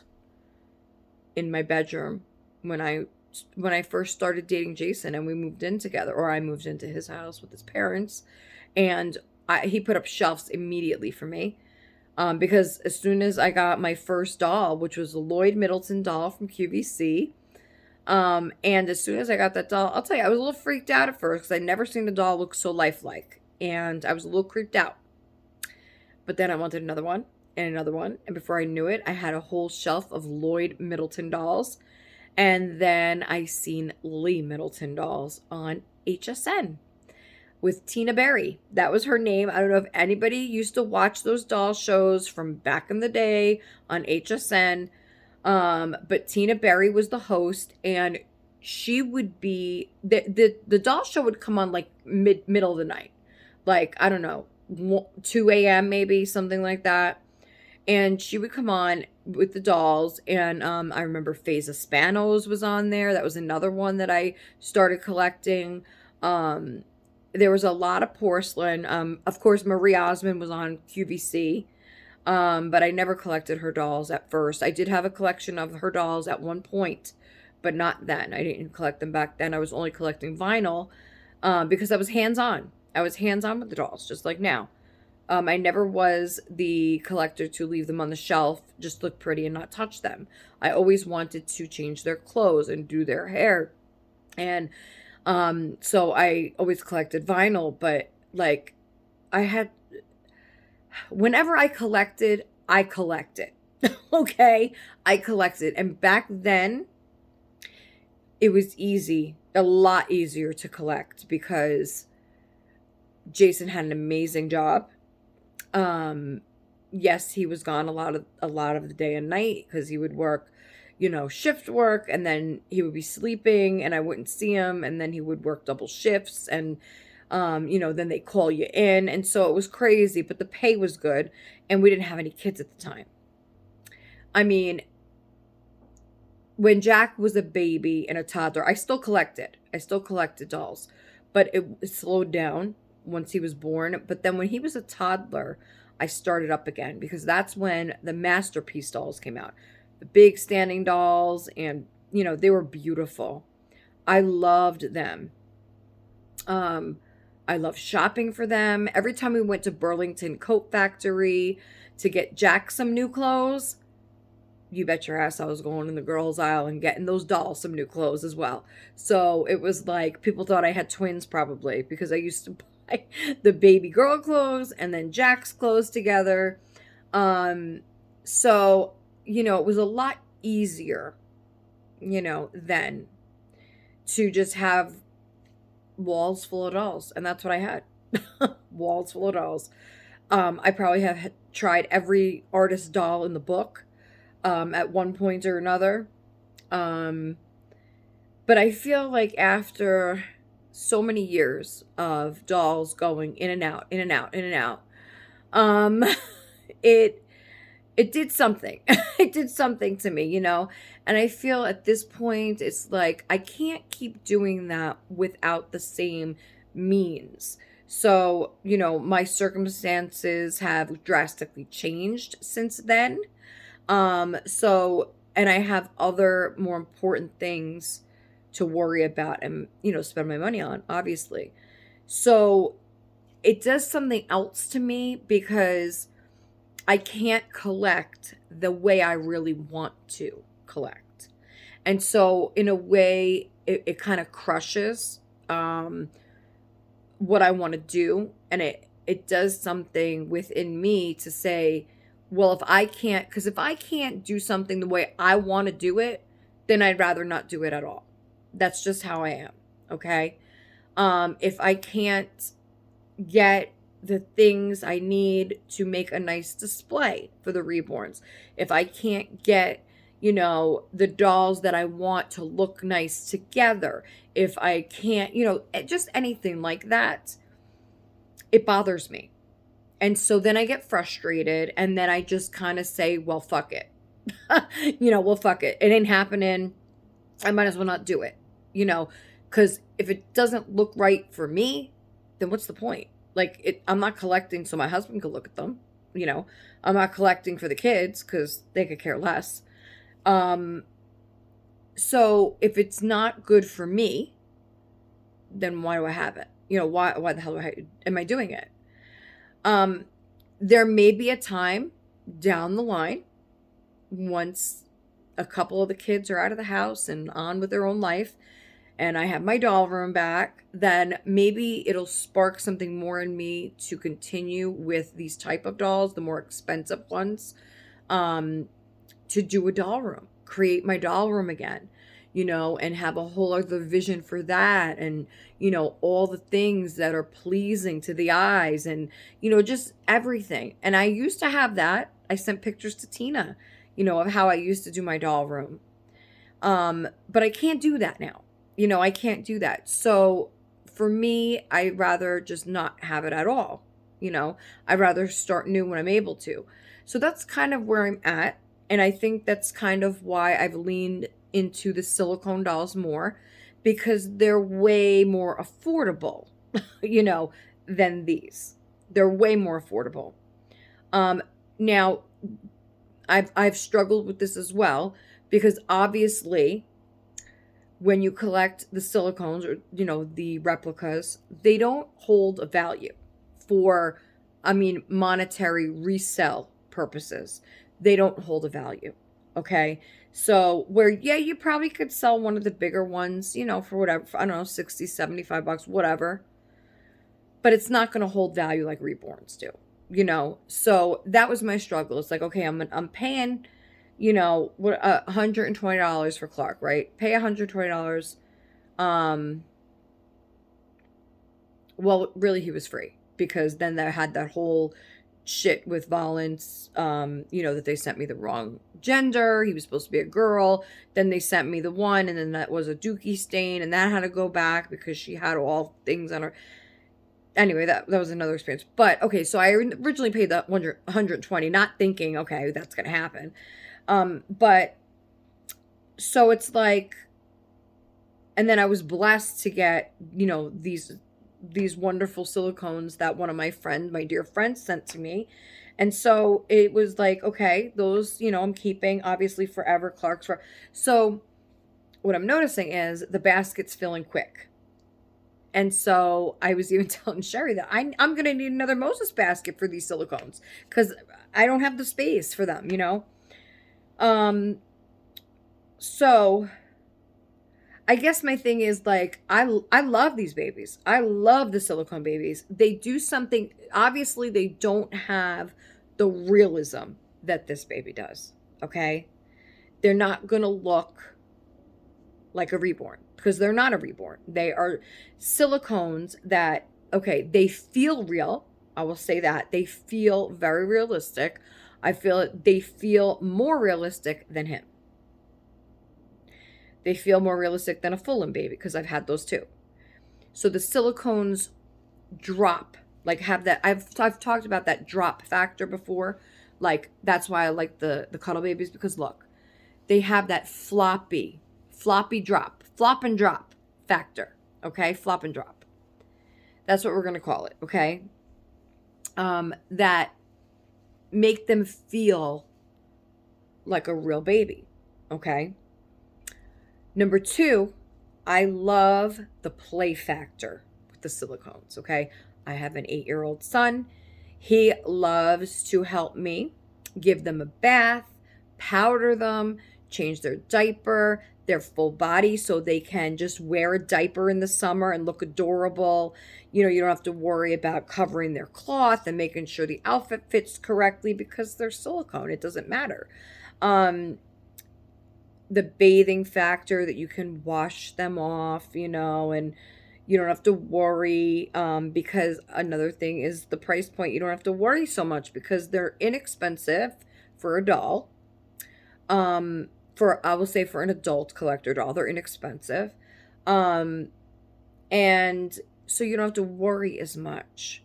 in my bedroom when I first started dating Jason and we moved in together, or I moved into his house with his parents, and he put up shelves immediately for me. Because as soon as I got my first doll, which was a Lloyd Middleton doll from QVC, and as soon as I got that doll, I'll tell you, I was a little freaked out at first because I'd never seen a doll look so lifelike, and I was a little creeped out. But then I wanted another one and another one, and before I knew it, I had a whole shelf of Lloyd Middleton dolls, and then I seen Lee Middleton dolls on HSN with Tina Berry. That was her name. I don't know if anybody used to watch those doll shows from back in the day on HSN. But Tina Berry was the host, and she would be the doll show would come on like middle of the night, like I don't know, 2 a.m. maybe, something like that. And she would come on with the dolls, and I remember Faza Spanos was on there. That was another one that I started collecting. There was a lot of porcelain. Of course, Marie Osmond was on QVC. But I never collected her dolls at first. I did have a collection of her dolls at one point, but not then. I didn't collect them back then. I was only collecting vinyl because I was hands-on. I was hands-on with the dolls, just like now. I never was the collector to leave them on the shelf, just look pretty and not touch them. I always wanted to change their clothes and do their hair. And so I always collected vinyl, but like whenever I collected, okay? I collected. And back then, it was easy, a lot easier to collect because Jason had an amazing job. Yes, he was gone a lot of the day and night because he would work, shift work, and then he would be sleeping and I wouldn't see him, and then he would work double shifts, and then they call you in. And so it was crazy, but the pay was good. And we didn't have any kids at the time. I mean, when Jack was a baby and a toddler, I still collected dolls, but it slowed down once he was born. But then when he was a toddler, I started up again because that's when the Masterpiece dolls came out. The big standing dolls, and, they were beautiful. I loved them. I loved shopping for them. Every time we went to Burlington Coat Factory to get Jack some new clothes, you bet your ass I was going in the girls' aisle and getting those dolls some new clothes as well. So it was like people thought I had twins probably because I used to buy the baby girl clothes and then Jack's clothes together. So, it was a lot easier, then to just have walls full of dolls, and that's what I had. Walls full of dolls. I probably have tried every artist doll in the book at one point or another. But I feel like after so many years of dolls going in and out, in and out, in and out, it did something. It did something to me, And I feel at this point, it's like I can't keep doing that without the same means. So, my circumstances have drastically changed since then. And I have other more important things to worry about and, spend my money on, obviously. So it does something else to me because I can't collect the way I really want to collect. And so in a way, it kind of crushes what I want to do. And it does something within me to say, well, if I can't do something the way I want to do it, then I'd rather not do it at all. That's just how I am. Okay. If I can't get the things I need to make a nice display for the reborns, if I can't get, the dolls that I want to look nice together, if I can't, just anything like that, it bothers me. And so then I get frustrated, and then I just kind of say, well, fuck it. Well, fuck it. It ain't happening. I might as well not do it, because if it doesn't look right for me, then what's the point? Like, I'm not collecting so my husband could look at them, I'm not collecting for the kids because they could care less. So if it's not good for me, then why do I have it? Why the hell am I doing it? There may be a time down the line, once a couple of the kids are out of the house and on with their own life, and I have my doll room back, then maybe it'll spark something more in me to continue with these type of dolls, the more expensive ones, to do a doll room, create my doll room again, and have a whole other vision for that. And, all the things that are pleasing to the eyes and, just everything. And I used to have that. I sent pictures to Tina, of how I used to do my doll room. But I can't do that now. I can't do that. So for me, I'd rather just not have it at all. I'd rather start new when I'm able to. So that's kind of where I'm at. And I think that's kind of why I've leaned into the silicone dolls more, because they're way more affordable, than these. They're way more affordable. Now, I've struggled with this as well, because obviously when you collect the silicones or, the replicas, they don't hold a value for, monetary resale purposes. They don't hold a value. Okay. So where, yeah, you probably could sell one of the bigger ones, for whatever, I don't know, 60, $75, whatever, but it's not going to hold value like reborns do, So that was my struggle. It's like, okay, I'm paying, what, $120 for Clark, right? Pay $120. Well, really, he was free, because then they had that whole shit with Valence, that they sent me the wrong gender. He was supposed to be a girl. Then they sent me the one, and then that was a dookie stain, and that had to go back because she had all things on her. Anyway, that was another experience. But okay, so I originally paid that $120, not thinking, okay, that's gonna happen. But so it's like, and then I was blessed to get, these wonderful silicones that one of my dear friends sent to me. And so it was like, okay, those, I'm keeping obviously forever, Clark's for. So what I'm noticing is the basket's filling quick. And so I was even telling Sherry that I'm going to need another Moses basket for these silicones, because I don't have the space for them, So I guess my thing is, like, I love these babies. I love the silicone babies. They do something, obviously they don't have the realism that this baby does, okay? They're not going to look like a reborn, because they're not a reborn. They are silicones that, okay, they feel real. I will say that. They feel very realistic. I feel they feel more realistic than him. They feel more realistic than a full-in baby, because I've had those too. So the silicones drop, like have that, I've talked about that drop factor before. Like, that's why I like the cuddle babies, because look, they have that floppy drop, flop and drop factor. Okay, flop and drop. That's what we're going to call it, okay? That make them feel like a real baby, okay? Number 2, I love the play factor with the silicones, okay? I have an 8-year-old son. He loves to help me give them a bath, powder them, change their diaper, their full body, so they can just wear a diaper in the summer and look adorable. You don't have to worry about covering their cloth and making sure the outfit fits correctly, because they're silicone. It doesn't matter. The bathing factor, that you can wash them off, and you don't have to worry, because another thing is the price point. You don't have to worry so much, because they're inexpensive for a doll. I will say for an adult collector doll, they're inexpensive. And so you don't have to worry as much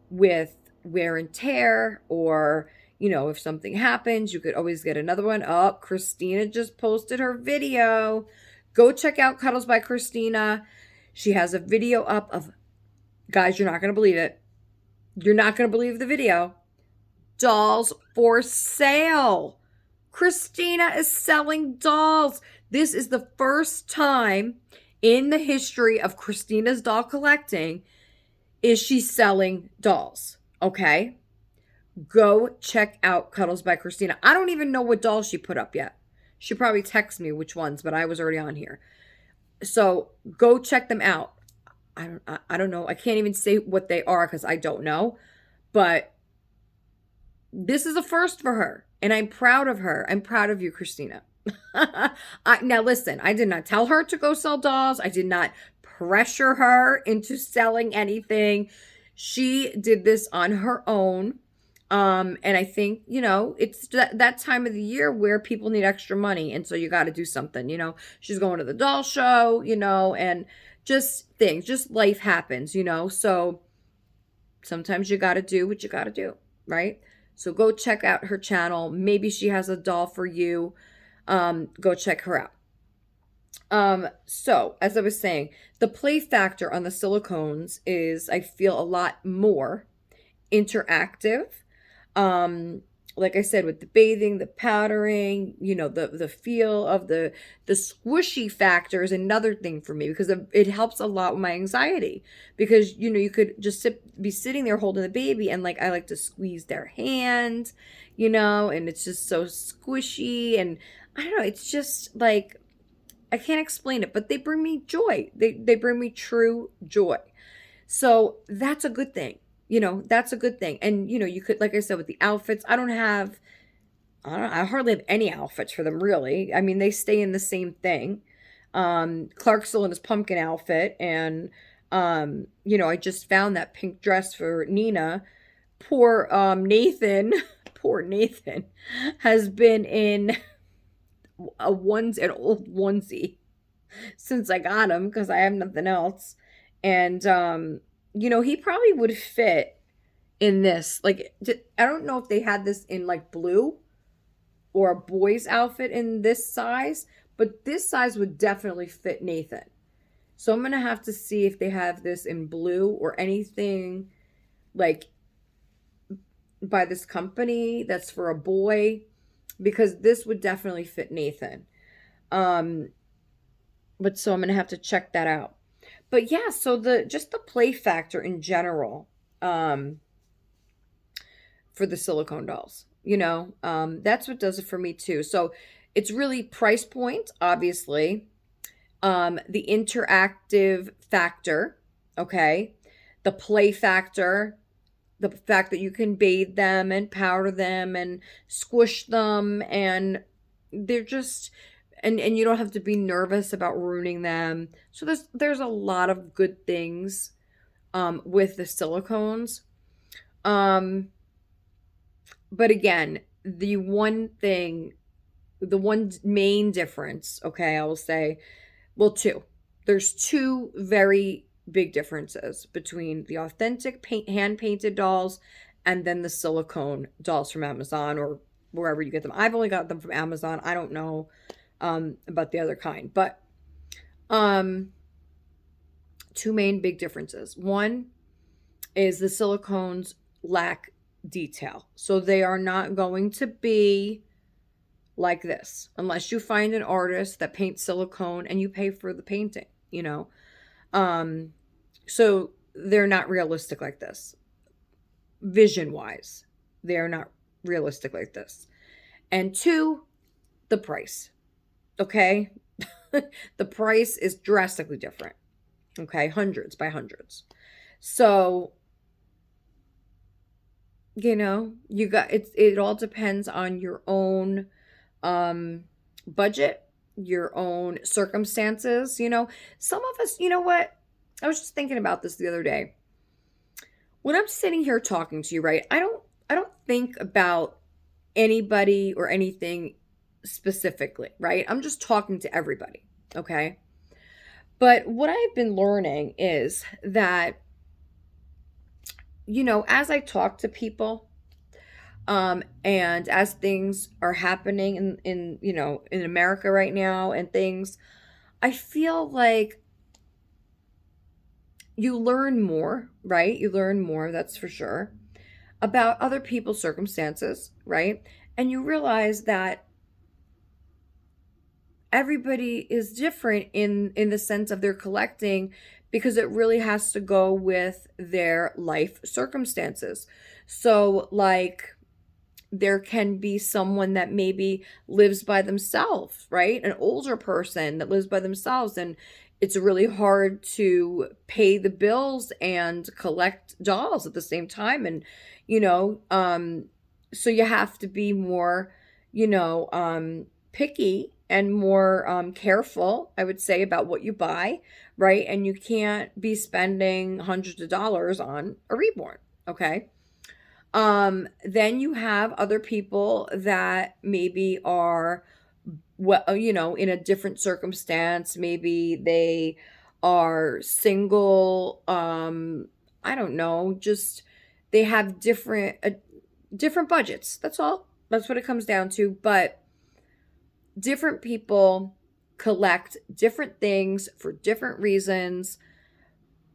with wear and tear, or, if something happens, you could always get another one. Oh, Christina just posted her video. Go check out Cuddles by Christina. She has a video up of, guys, you're not going to believe it. You're not going to believe the video. Dolls for sale. Christina is selling dolls. This is the first time in the history of Christina's doll collecting is she selling dolls. Okay? Go check out Cuddles by Christina. I don't even know what dolls she put up yet. She probably texted me which ones, but I was already on here. So go check them out. I don't know. I can't even say what they are because I don't know. But this is a first for her, and I'm proud of her. I'm proud of you, Christina. Now listen, I did not tell her to go sell dolls. I did not pressure her into selling anything. She did this on her own. And I think, it's that time of the year where people need extra money. And so you got to do something, she's going to the doll show, and just things, just life happens, so sometimes you got to do what you got to do, right? So go check out her channel. Maybe she has a doll for you. Go check her out. So as I was saying, the play factor on the silicones is, I feel, a lot more interactive. Like I said, with the bathing, the powdering, the feel of the squishy factor is another thing for me because it helps a lot with my anxiety because, you could just be sitting there holding the baby and I like to squeeze their hand, and it's just so squishy and I don't know, it's just I can't explain it, but they bring me joy. They bring me true joy. So that's a good thing. That's a good thing. And, you could, like I said, with the outfits, I hardly have any outfits for them, really. I mean, they stay in the same thing. Clark's still in his pumpkin outfit. And, I just found that pink dress for Nina. Poor Nathan, poor Nathan, has been in an old onesie since I got him because I have nothing else. And, he probably would fit in this. I don't know if they had this in blue or a boy's outfit in this size, but this size would definitely fit Nathan. So I'm going to have to see if they have this in blue or anything by this company that's for a boy, because this would definitely fit Nathan. But so I'm going to have to check that out. But yeah, so just the play factor in general, for the silicone dolls, that's what does it for me too. So it's really price point, obviously, the interactive factor, okay, the play factor, the fact that you can bathe them and powder them and squish them, and they're just and you don't have to be nervous about ruining them. So there's a lot of good things with the silicones. But again, the one main difference, okay, I will say, well, two. There's two very big differences between the authentic hand-painted dolls and then the silicone dolls from Amazon or wherever you get them. I've only got them from Amazon. I don't know about the other kind, but two main big differences. One is the silicones lack detail. So they are not going to be like this unless you find an artist that paints silicone and you pay for the painting, so they're not realistic like this. Vision wise, they're not realistic like this. And two, the price. Okay. The price is drastically different. Okay. Hundreds by hundreds. So, you got it all depends on your own budget, your own circumstances. Some of us, what? I was just thinking about this the other day. When I'm sitting here talking to you, right? I don't think about anybody or anything specifically, right? I'm just talking to everybody, okay? But what I've been learning is that, as I talk to people, and as things are happening in America right now and things, I feel like you learn more, right? You learn more, that's for sure, about other people's circumstances, right? And you realize that everybody is different in the sense of their collecting, because it really has to go with their life circumstances. So like there can be someone that maybe lives by themselves, right? An older person that lives by themselves, and it's really hard to pay the bills and collect dolls at the same time. And, you know, so you have to be more, picky and more careful, I would say, about what you buy, right? And you can't be spending hundreds of dollars on a reborn, okay? Then you have other people that maybe are, well, in a different circumstance. Maybe they are single. I don't know, just they have different budgets. That's all. That's what it comes down to. But different people collect different things for different reasons,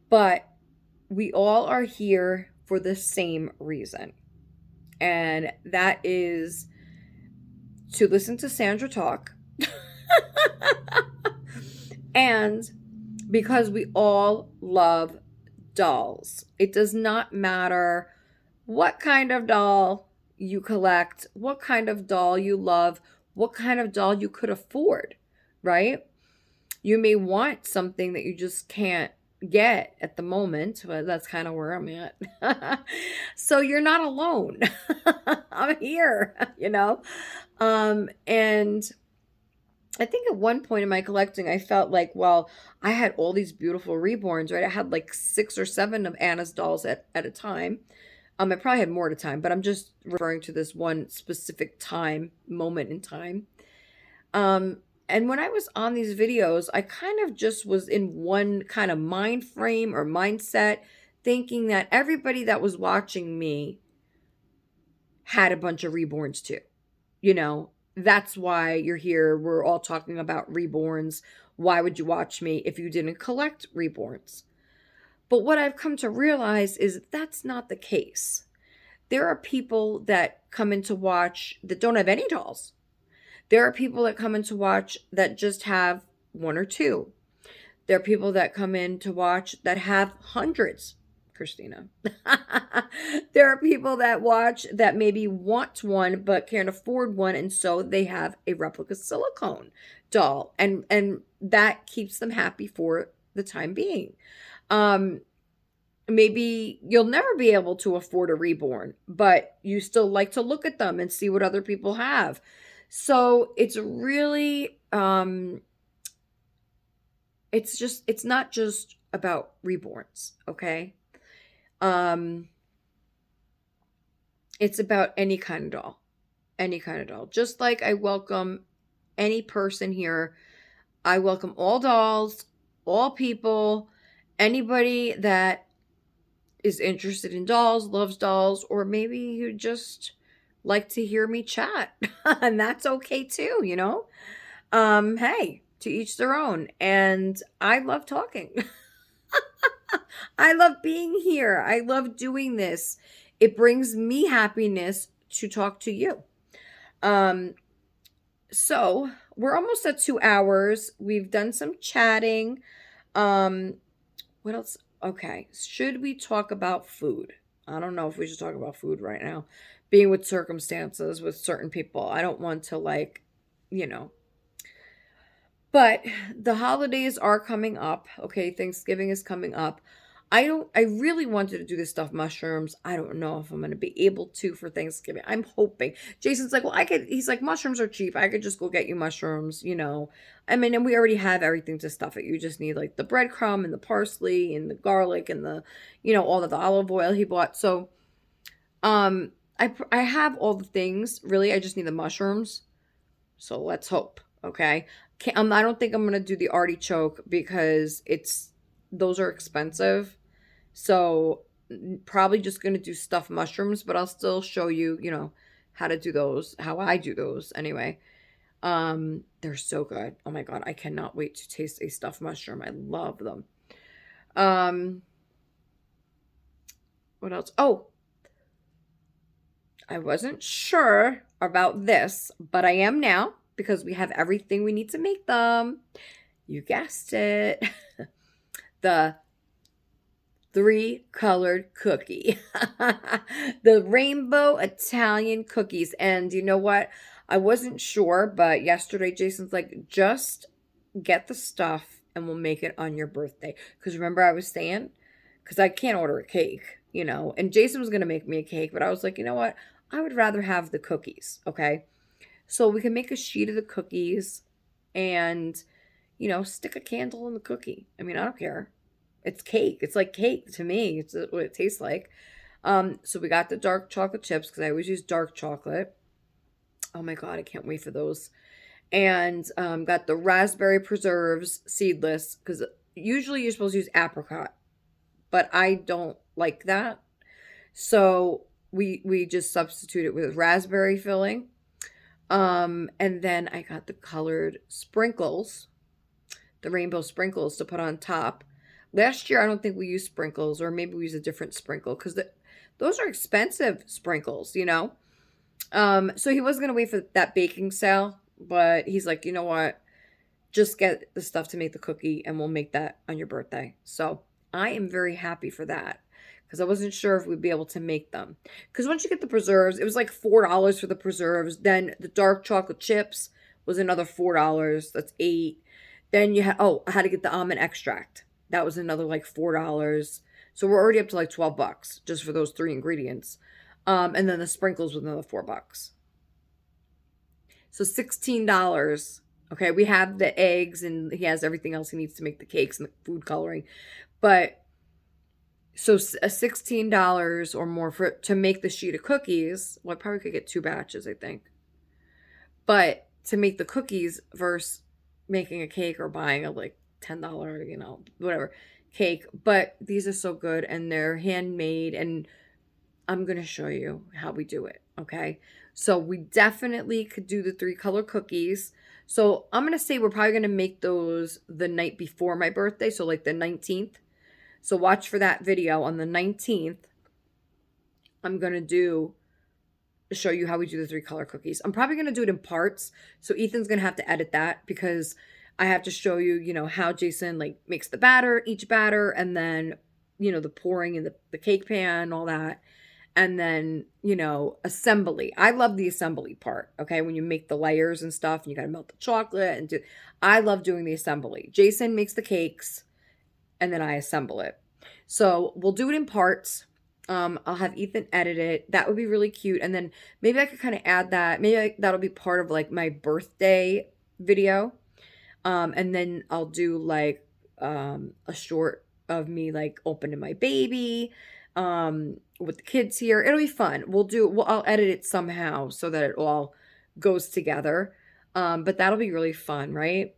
but we all are here for the same reason. And that is to listen to Sandra talk. And because we all love dolls. It does not matter what kind of doll you collect, what kind of doll you love, what kind of doll you could afford, right? You may want something that you just can't get at the moment, but that's kind of where I'm at. So you're not alone. I'm here, and I think at one point in my collecting, I felt like, well, I had all these beautiful reborns, right? I had like 6 or 7 of Anna's dolls at a time. I probably had more at a time, but I'm just referring to this one specific moment in time. And when I was on these videos, I kind of just was in one kind of mind frame or mindset, thinking that everybody that was watching me had a bunch of reborns too. That's why you're here. We're all talking about reborns. Why would you watch me if you didn't collect reborns? But what I've come to realize is that's not the case. There are people that come in to watch that don't have any dolls. There are people that come in to watch that just have 1 or 2. There are people that come in to watch that have hundreds, Christina. There are people that watch that maybe want one but can't afford one, and so they have a replica silicone doll, and that keeps them happy for the time being. Maybe you'll never be able to afford a reborn, but you still like to look at them and see what other people have. So it's really it's not just about reborns, okay? It's about any kind of doll. Any kind of doll. Just like I welcome any person here, I welcome all dolls, all people, anybody that is interested in dolls, loves dolls, or maybe you just like to hear me chat. And that's okay too, Hey, to each their own. And I love talking. I love being here. I love doing this. It brings me happiness to talk to you. So we're almost at 2 hours. We've done some chatting. What else? Okay. Should we talk about food? I don't know if we should talk about food right now. Being with circumstances with certain people. I don't want to But the holidays are coming up. Okay, Thanksgiving is coming up. I really wanted to do this stuffed mushrooms. I don't know if I'm going to be able to for Thanksgiving. I'm hoping. Jason's like, well, he's like, mushrooms are cheap. I could just go get you mushrooms, I mean, and we already have everything to stuff it. You just need like the breadcrumb and the parsley and the garlic and the, all of the olive oil he bought. So, I have all the things. Really, I just need the mushrooms. So let's hope. Okay. I don't think I'm going to do the artichoke because those are expensive. So probably just going to do stuffed mushrooms, but I'll still show you, how to do those, how I do those anyway. They're so good. Oh my God. I cannot wait to taste a stuffed mushroom. I love them. What else? Oh, I wasn't sure about this, but I am now. because we have everything we need to make them. You guessed it. The 3-colored cookie. The rainbow Italian cookies. And you know what? I wasn't sure, but yesterday Jason's like, just get the stuff and we'll make it on your birthday. Because remember I was saying, because I can't order a cake, and Jason was going to make me a cake, but I was like, you know what? I would rather have the cookies, okay? So we can make a sheet of the cookies and, stick a candle in the cookie. I mean, I don't care. It's cake. It's like cake to me. It's what it tastes like. So we got the dark chocolate chips because I always use dark chocolate. Oh my God, I can't wait for those. And got the raspberry preserves seedless because usually you're supposed to use apricot, but I don't like that. So we just substitute it with raspberry filling. And then I got the colored sprinkles, the rainbow sprinkles to put on top. Last year, I don't think we used sprinkles, or maybe we used a different sprinkle because those are expensive sprinkles, So he was going to wait for that baking sale, but he's like, you know what? Just get the stuff to make the cookie and we'll make that on your birthday. So I am very happy for that because I wasn't sure if we'd be able to make them. Because once you get the preserves, it was like $4 for the preserves. Then the dark chocolate chips was another $4. That's $8. Then I had to get the almond extract. That was another like $4. So we're already up to like $12 just for those 3 ingredients. And then the sprinkles was another $4. So $16. Okay, we have the eggs and he has everything else he needs to make the cakes and the food coloring. But so a $16 or more to make the sheet of cookies. Well, I probably could get 2 batches, I think. But to make the cookies versus making a cake or buying a like $10, whatever cake. But these are so good and they're handmade, and I'm going to show you how we do it. Okay. So we definitely could do the 3-color cookies. So I'm going to say we're probably going to make those the night before my birthday. So like the 19th. So watch for that video on the 19th. I'm going to show you how we do the 3-color cookies. I'm probably going to do it in parts. So Ethan's going to have to edit that because I have to show you, how Jason like makes the batter, each batter, and then, the pouring in the cake pan, all that. And then, assembly. I love the assembly part, okay? When you make the layers and stuff, and you got to melt the chocolate and I love doing the assembly. Jason makes the cakes, and then I assemble it. So we'll do it in parts. I'll have Ethan edit it. That would be really cute. And then maybe I could kind of add that. Maybe that'll be part of like my birthday video. And then I'll do like a short of me like opening my baby with the kids here. It'll be fun. I'll edit it somehow so that it all goes together. But that'll be really fun, right?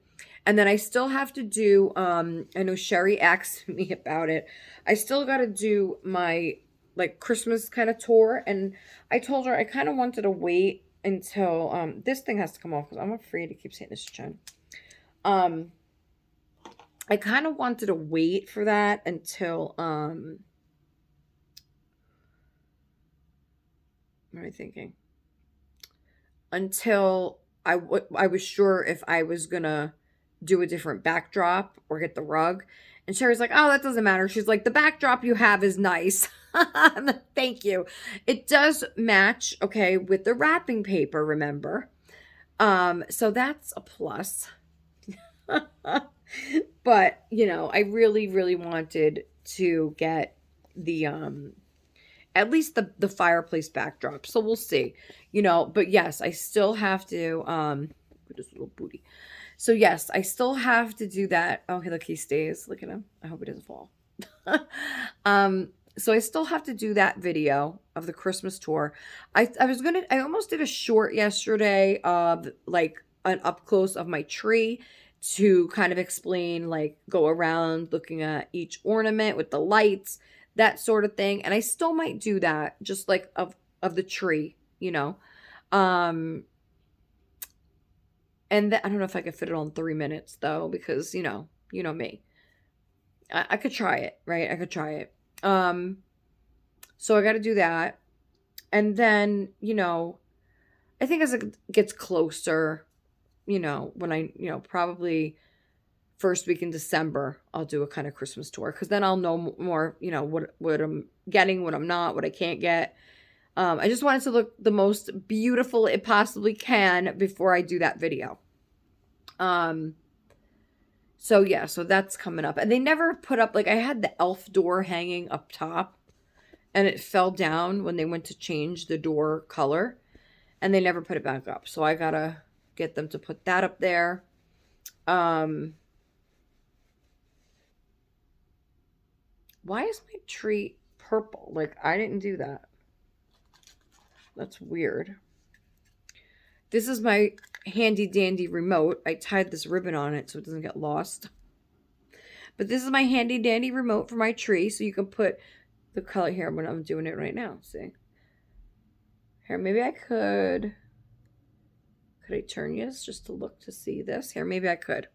And then I still have to do, I know Sherry asked me about it. I still got to do my like Christmas kind of tour. And I told her I kind of wanted to wait until, this thing has to come off because I'm afraid it keeps hitting this chin. I kind of wanted to wait for that until, what am I thinking? Until I was sure if I was going to do a different backdrop or get the rug. And Sherry's like, oh, that doesn't matter. She's like, the backdrop you have is nice. Thank you. It does match, okay, with the wrapping paper, remember? So that's a plus. But, I really, really wanted to get the, at least the fireplace backdrop. So we'll see, but yes, I still have to, this little booty. So yes, I still have to do that. Oh, look, he stays. Look at him. I hope he doesn't fall. So I still have to do that video of the Christmas tour. I almost did a short yesterday of like an up close of my tree to kind of explain, like go around looking at each ornament with the lights, that sort of thing. And I still might do that just like of the tree, and I don't know if I could fit it on 3 minutes though, because you know me. I could try it, right? I could try it. So I got to do that. And then, I think as it gets closer, when I, probably first week in December, I'll do a kind of Christmas tour, because then I'll know more, what I'm getting, what I'm not, what I can't get. I just want it to look the most beautiful it possibly can before I do that video. So yeah, so that's coming up. And they never put up, like, I had the elf door hanging up top, and it fell down when they went to change the door color, and they never put it back up. So I gotta get them to put that up there. Why is my tree purple? Like, I didn't do that. That's weird. This is my handy dandy remote. I tied this ribbon on it so it doesn't get lost. But this is my handy dandy remote for my tree, so you can put the color here when I'm doing it right now. See? Here, maybe I could I turn this just to look to see this? Here, maybe I could.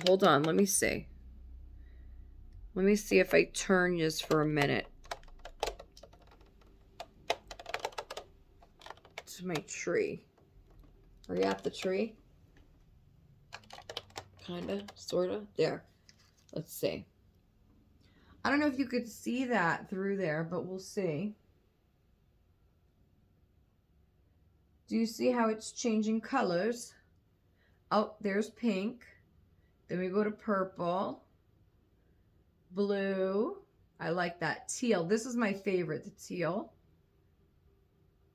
Hold on, let me see. Let me see if I turn this for a minute. To my tree. Are you at the tree? Kinda, sorta. There. Let's see. I don't know if you could see that through there, but we'll see. Do you see how it's changing colors? Oh, there's pink. Then we go to purple. Blue. I like that. Teal. This is my favorite, the teal.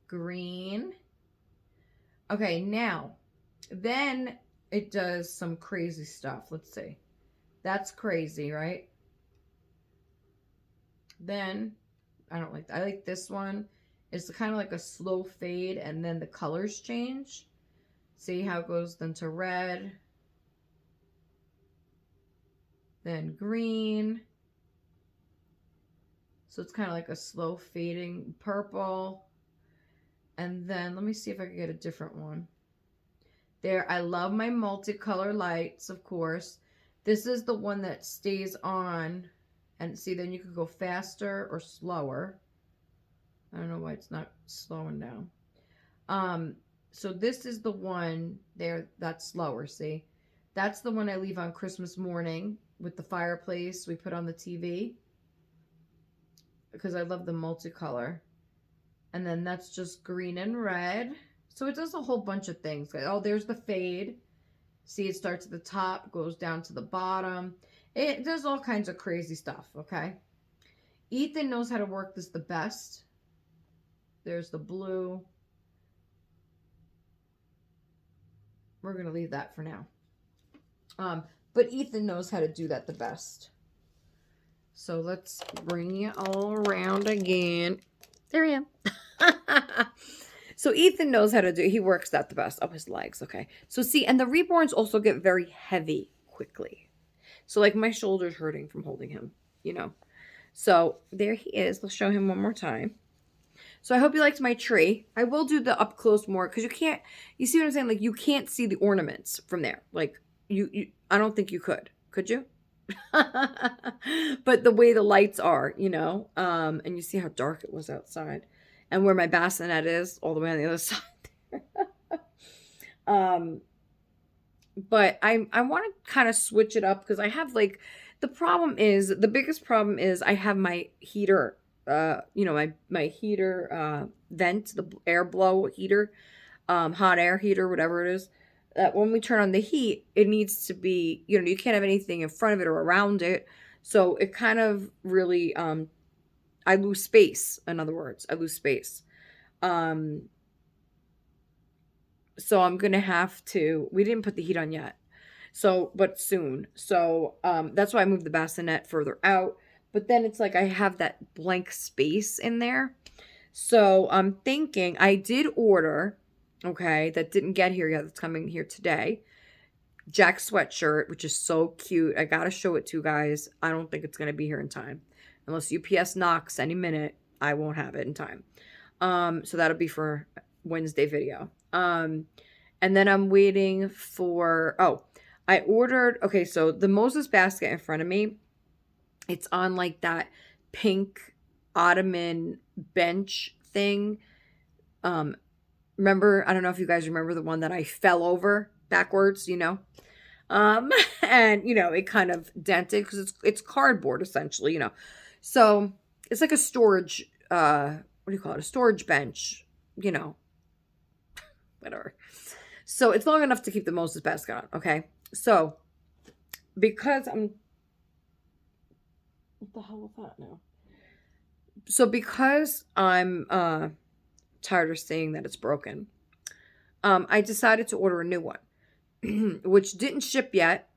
Green. Okay, now, then it does some crazy stuff. Let's see. That's crazy, right? Then, I don't like that. I like this one. It's kind of like a slow fade, and then the colors change. See how it goes then to red. Then green. So it's kind of like a slow fading purple. And then let me see if I can get a different one. There, I love my multicolor lights, of course. This is the one that stays on. And see, then you can go faster or slower. I don't know why it's not slowing down. So this is the one there that's slower, see? That's the one I leave on Christmas morning with the fireplace we put on the TV. Because I love the multicolor. And then that's just green and red. So it does a whole bunch of things. Oh, there's the fade. See, it starts at the top, goes down to the bottom. It does all kinds of crazy stuff, okay? Ethan knows how to work this the best. There's the blue. We're going to leave that for now. But Ethan knows how to do that the best. So let's bring you all around again. There I am. So Ethan knows how to do, he works that the best. Oh, his legs, okay. So see, and the reborns also get very heavy quickly. So like my shoulder's hurting from holding him, So there he is. Let's show him one more time. So I hope you liked my tree. I will do the up close more because you see what I'm saying? Like you can't see the ornaments from there. Like I don't think you could you? But the way the lights are, and you see how dark it was outside and where my bassinet is all the way on the other side there. But I want to kind of switch it up because I have like, the biggest problem is I have my heater, my heater, vent, the air blow heater, hot air heater, whatever it is. That when we turn on the heat, it needs to be, you can't have anything in front of it or around it. So it kind of really, I lose space. In other words, I lose space. So I'm going to have to, we didn't put the heat on yet. So, but soon. So, that's why I moved the bassinet further out. But then it's like I have that blank space in there. So I'm thinking I did order, okay, that didn't get here yet. That's coming here today. Jack's sweatshirt, which is so cute. I got to show it to you guys. I don't think it's going to be here in time. Unless UPS knocks any minute, I won't have it in time. So that'll be for Wednesday video. And then I'm waiting for, I ordered, okay, so the Moses basket in front of me, it's on like that pink ottoman bench thing. Remember, I don't know if you guys remember the one that I fell over backwards, um, and it kind of dented because it's cardboard essentially, So it's like a storage, what do you call it? A storage bench, you know, whatever. So it's long enough to keep the Moses basket on. Okay. So because what the hell was that now? So because I'm tired of saying that it's broken, I decided to order a new one, which didn't ship yet.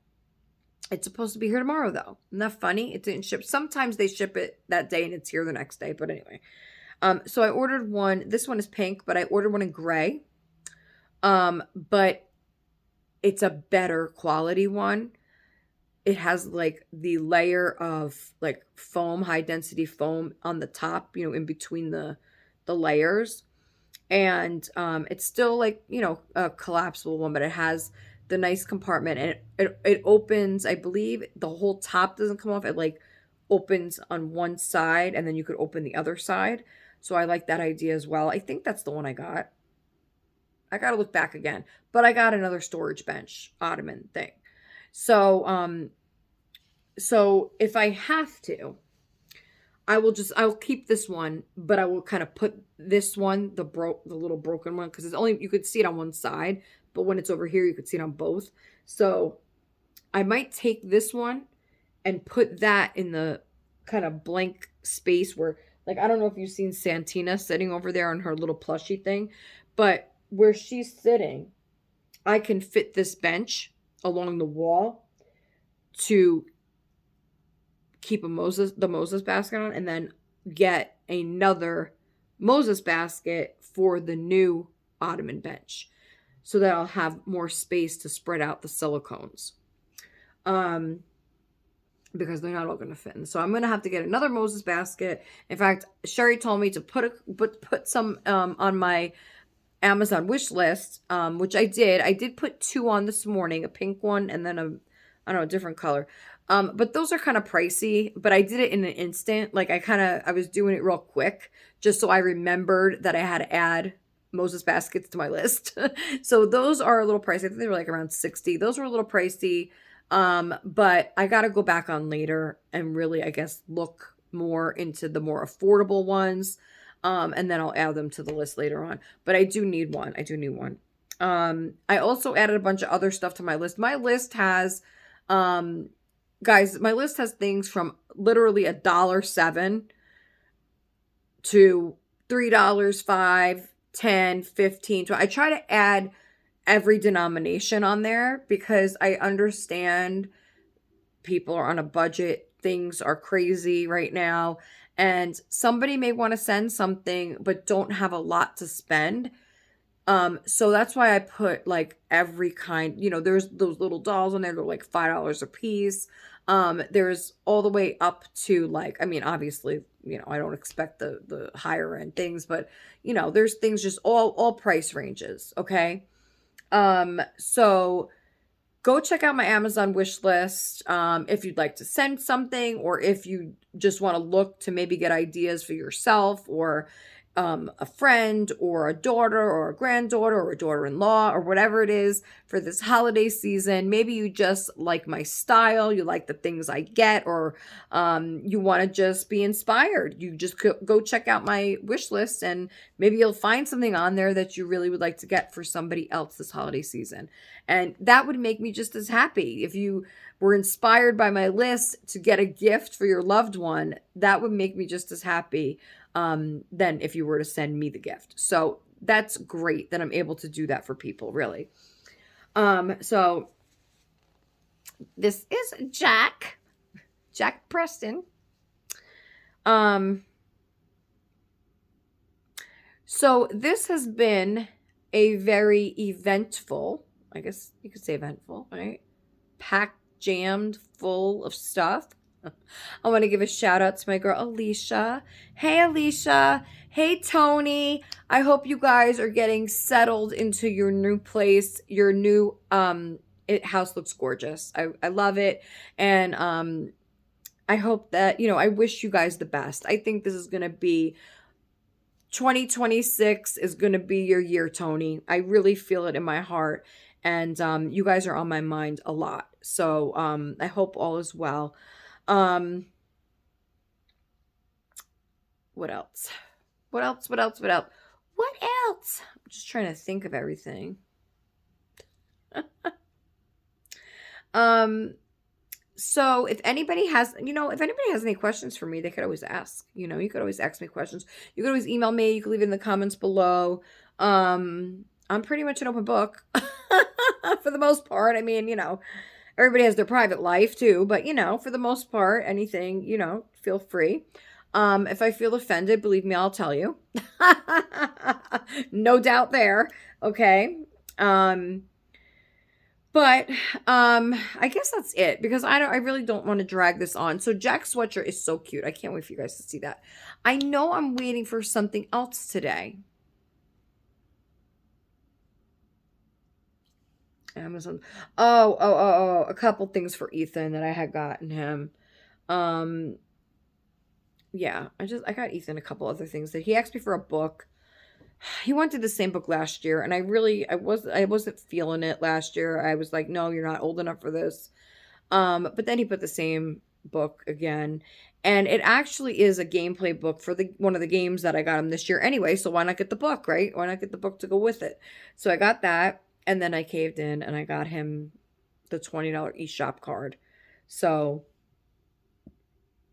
It's supposed to be here tomorrow, though. Isn't that funny? It didn't ship. Sometimes they ship it that day and it's here the next day. But anyway, so I ordered one. This one is pink, but I ordered one in gray. But it's a better quality one. It has like the layer of like foam, high density foam on the top, in between the layers. And it's still like, a collapsible one, but it has the nice compartment, and it opens. I believe the whole top doesn't come off. It like opens on one side and then you could open the other side. So I like that idea as well. I think that's the one I got. I got to look back again, but I got another storage bench ottoman thing. So, so if I have to, I'll keep this one, but I will kind of put this one, the little broken one, because you could see it on one side, but when it's over here, you could see it on both. So I might take this one and put that in the kind of blank space where, like, I don't know if you've seen Santina sitting over there on her little plushie thing, but where she's sitting, I can fit this bench along the wall to keep the Moses basket on, and then get another Moses basket for the new ottoman bench, so that I'll have more space to spread out the silicones. Because they're not all going to fit in. So I'm going to have to get another Moses basket. In fact, Sherry told me to put some on my Amazon wish list, which I did. I did put 2 on this morning, a pink one and then a different color. But those are kind of pricey, but I did it in an instant. Like I was doing it real quick just so I remembered that I had to add Moses baskets to my list. So those are a little pricey. I think they were like around 60. Those were a little pricey. But I got to go back on later and really, I guess, look more into the more affordable ones. And then I'll add them to the list later on. But I do need one. I also added a bunch of other stuff to my list. My list has, guys, my list has things from literally $1.07 to $3, $5, $10, $15. So I try to add every denomination on there because I understand people are on a budget. Things are crazy right now. And somebody may want to send something but don't have a lot to spend. So that's why I put like every kind, there's those little dolls on there. They're like $5 a piece. There's all the way up to like, I mean, obviously, I don't expect the higher end things, but there's things just all price ranges. Okay. So go check out my Amazon wish list. If you'd like to send something, or if you just want to look to maybe get ideas for yourself, or a friend, or a daughter, or a granddaughter, or a daughter-in-law, or whatever it is for this holiday season. Maybe you just like my style, you like the things I get, or you want to just be inspired. You just go check out my wish list, and maybe you'll find something on there that you really would like to get for somebody else this holiday season. And that would make me just as happy. If you were inspired by my list to get a gift for your loved one, that would make me just as happy than if you were to send me the gift. So that's great that I'm able to do that for people, really. So this is Jack Preston. So this has been a very eventful, I guess you could say eventful, right? Packed, jammed, full of stuff. I want to give a shout out to my girl, Alicia. Hey, Alicia. Hey, Tony. I hope you guys are getting settled into your new place. Your new house looks gorgeous. I love it. And I hope that, I wish you guys the best. I think this is going to be 2026 is going to be your year, Tony. I really feel it in my heart. And you guys are on my mind a lot. So I hope all is well. Um, what else? What else? What else? What else? What else? I'm just trying to think of everything. um, so if anybody has, if anybody has any questions for me, they could always ask. You could always ask me questions. You could always email me. You could leave it in the comments below. I'm pretty much an open book for the most part. I mean, everybody has their private life too, but for the most part, anything, feel free. If I feel offended, believe me, I'll tell you. No doubt there. Okay. But I guess that's it, because I really don't want to drag this on. So Jack's sweatshirt is so cute. I can't wait for you guys to see that. I know I'm waiting for something else today. Amazon. Oh, a couple things for Ethan that I had gotten him. Um yeah, I got Ethan a couple other things that he asked me for a book. He wanted the same book last year, and I wasn't feeling it last year. I was like, "No, you're not old enough for this." But then he put the same book again, and it actually is a gameplay book for the one of the games that I got him this year anyway, so why not get the book, right? Why not get the book to go with it? So I got that, and then I caved in and I got him the $20 eShop card. So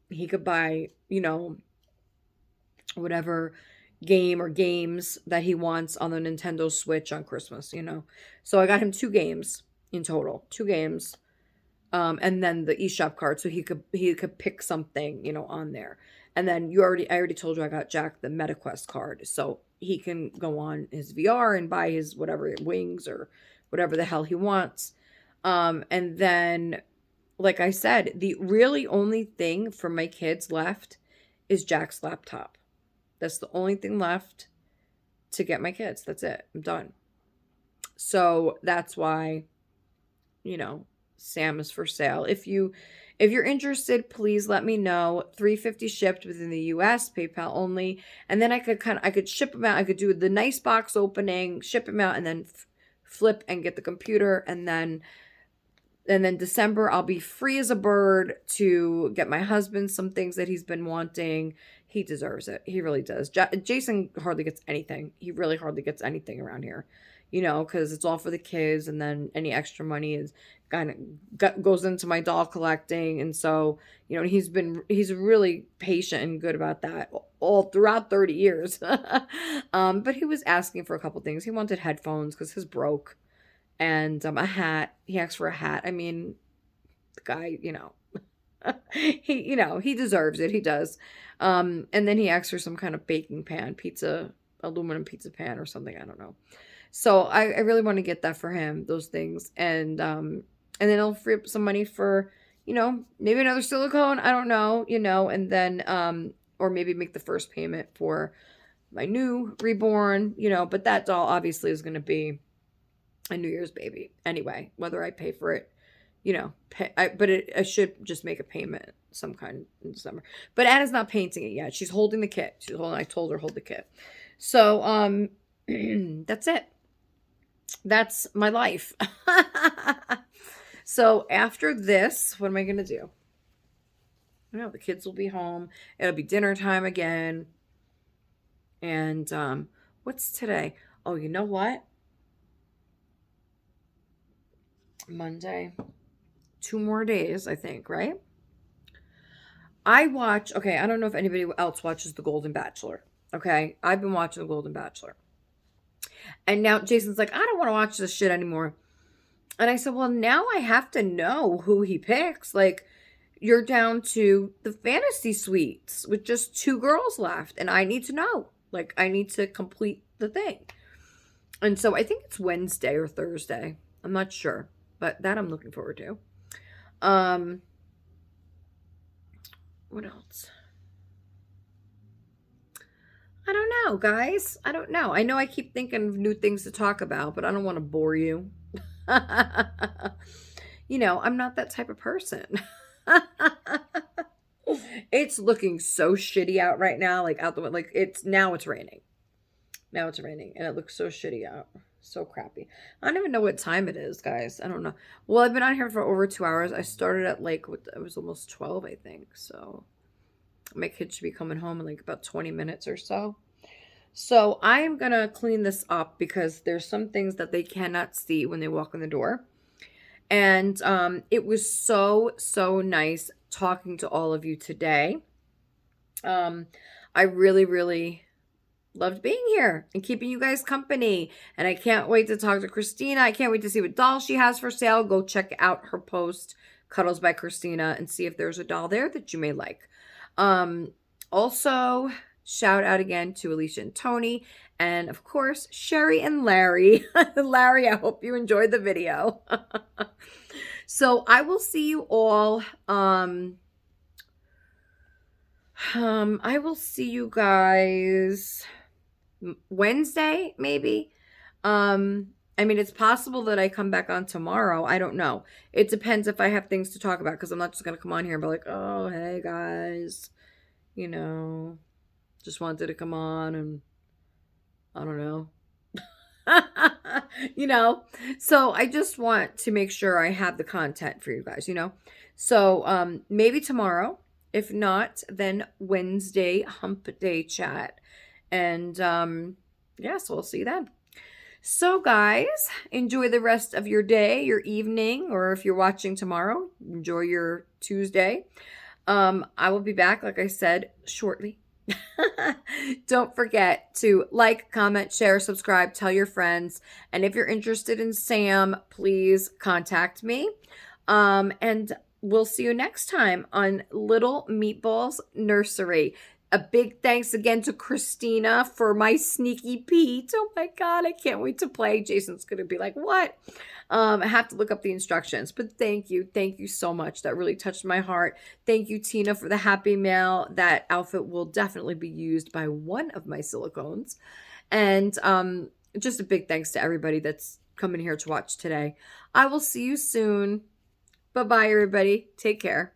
he could buy, whatever game or games that he wants on the Nintendo Switch on Christmas. So I got him 2 games in total, 2 games, and then the eShop card, so he could pick something, on there. And then I already told you I got Jack the MetaQuest card, so he can go on his VR and buy his whatever wings or whatever the hell he wants. And then, like I said, the really only thing for my kids left is Jack's laptop. That's the only thing left to get my kids. That's it. I'm done. So that's why, Sam is for sale. If you're interested, please let me know. $350 shipped within the US, PayPal only. And then I could ship them out. I could do the nice box opening, ship them out, and then flip and get the computer. And then December, I'll be free as a bird to get my husband some things that he's been wanting. He deserves it. He really does. Jason hardly gets anything. He really hardly gets anything around here, because it's all for the kids, and then any extra money is kind of goes into my doll collecting. And so, he's really patient and good about that all throughout 30 years. But he was asking for a couple things. He wanted headphones because his broke. And a hat. He asked for a hat. I mean, the guy, he deserves it. He does. And then he asked for some kind of baking pan, aluminum pizza pan or something. I don't know. So I really want to get that for him, those things. And then I'll free up some money for, maybe another silicone. I don't know, and then, or maybe make the first payment for my new reborn, but that doll obviously is going to be a New Year's baby anyway, whether I pay for it, I should just make a payment some kind in December. But Anna's not painting it yet. She's holding the kit. I told her hold the kit. So that's it. That's my life. So after this, what am I gonna do? The kids will be home. It'll be dinner time again. And what's today? Oh, you know what? Monday. 2 more days, I think, right? I don't know if anybody else watches The Golden Bachelor. Okay, I've been watching The Golden Bachelor. And now Jason's like, I don't want to watch this shit anymore. And I said, well, now I have to know who he picks. Like, you're down to the fantasy suites with just 2 girls left. And I need to know. Like, I need to complete the thing. And so I think it's Wednesday or Thursday. I'm not sure. But that I'm looking forward to. What else? I don't know, guys. I don't know. I know I keep thinking of new things to talk about, but I don't want to bore you. I'm not that type of person. It's looking so shitty out right now. Like out the like it's raining. Now it's raining and it looks so shitty out. So crappy. I don't even know what time it is, guys. I don't know. Well, I've been on here for over 2 hours. I started at like, it was almost 12, I think. So my kid should be coming home in like about 20 minutes or so. So I am going to clean this up because there's some things that they cannot see when they walk in the door. And it was so, so nice talking to all of you today. I really, really loved being here and keeping you guys company. And I can't wait to talk to Christina. I can't wait to see what doll she has for sale. Go check out her post, Cuddles by Christina, and see if there's a doll there that you may like. Also, shout out again to Alicia and Tony. And of course, Sherry and Larry. Larry, I hope you enjoyed the video. So I will see you all. I will see you guys Wednesday, maybe. I mean, it's possible that I come back on tomorrow. I don't know. It depends if I have things to talk about, because I'm not just going to come on here and be like, oh, hey, guys, just wanted to come on and I don't know. So I just want to make sure I have the content for you guys, So maybe tomorrow. If not, then Wednesday, hump day chat. And so we'll see you then. So guys, enjoy the rest of your day, your evening, or if you're watching tomorrow, enjoy your Tuesday. I will be back, like I said, shortly. Don't forget to like, comment, share, subscribe, tell your friends. And if you're interested in Sam, please contact me. And we'll see you next time on Little Meatballs Nursery. A big thanks again to Christina for my sneaky Pete. Oh my God, I can't wait to play. Jason's going to be like, what? I have to look up the instructions, but thank you. Thank you so much. That really touched my heart. Thank you, Tina, for the Happy Mail. That outfit will definitely be used by one of my silicones. And just a big thanks to everybody that's coming here to watch today. I will see you soon. Bye-bye, everybody. Take care.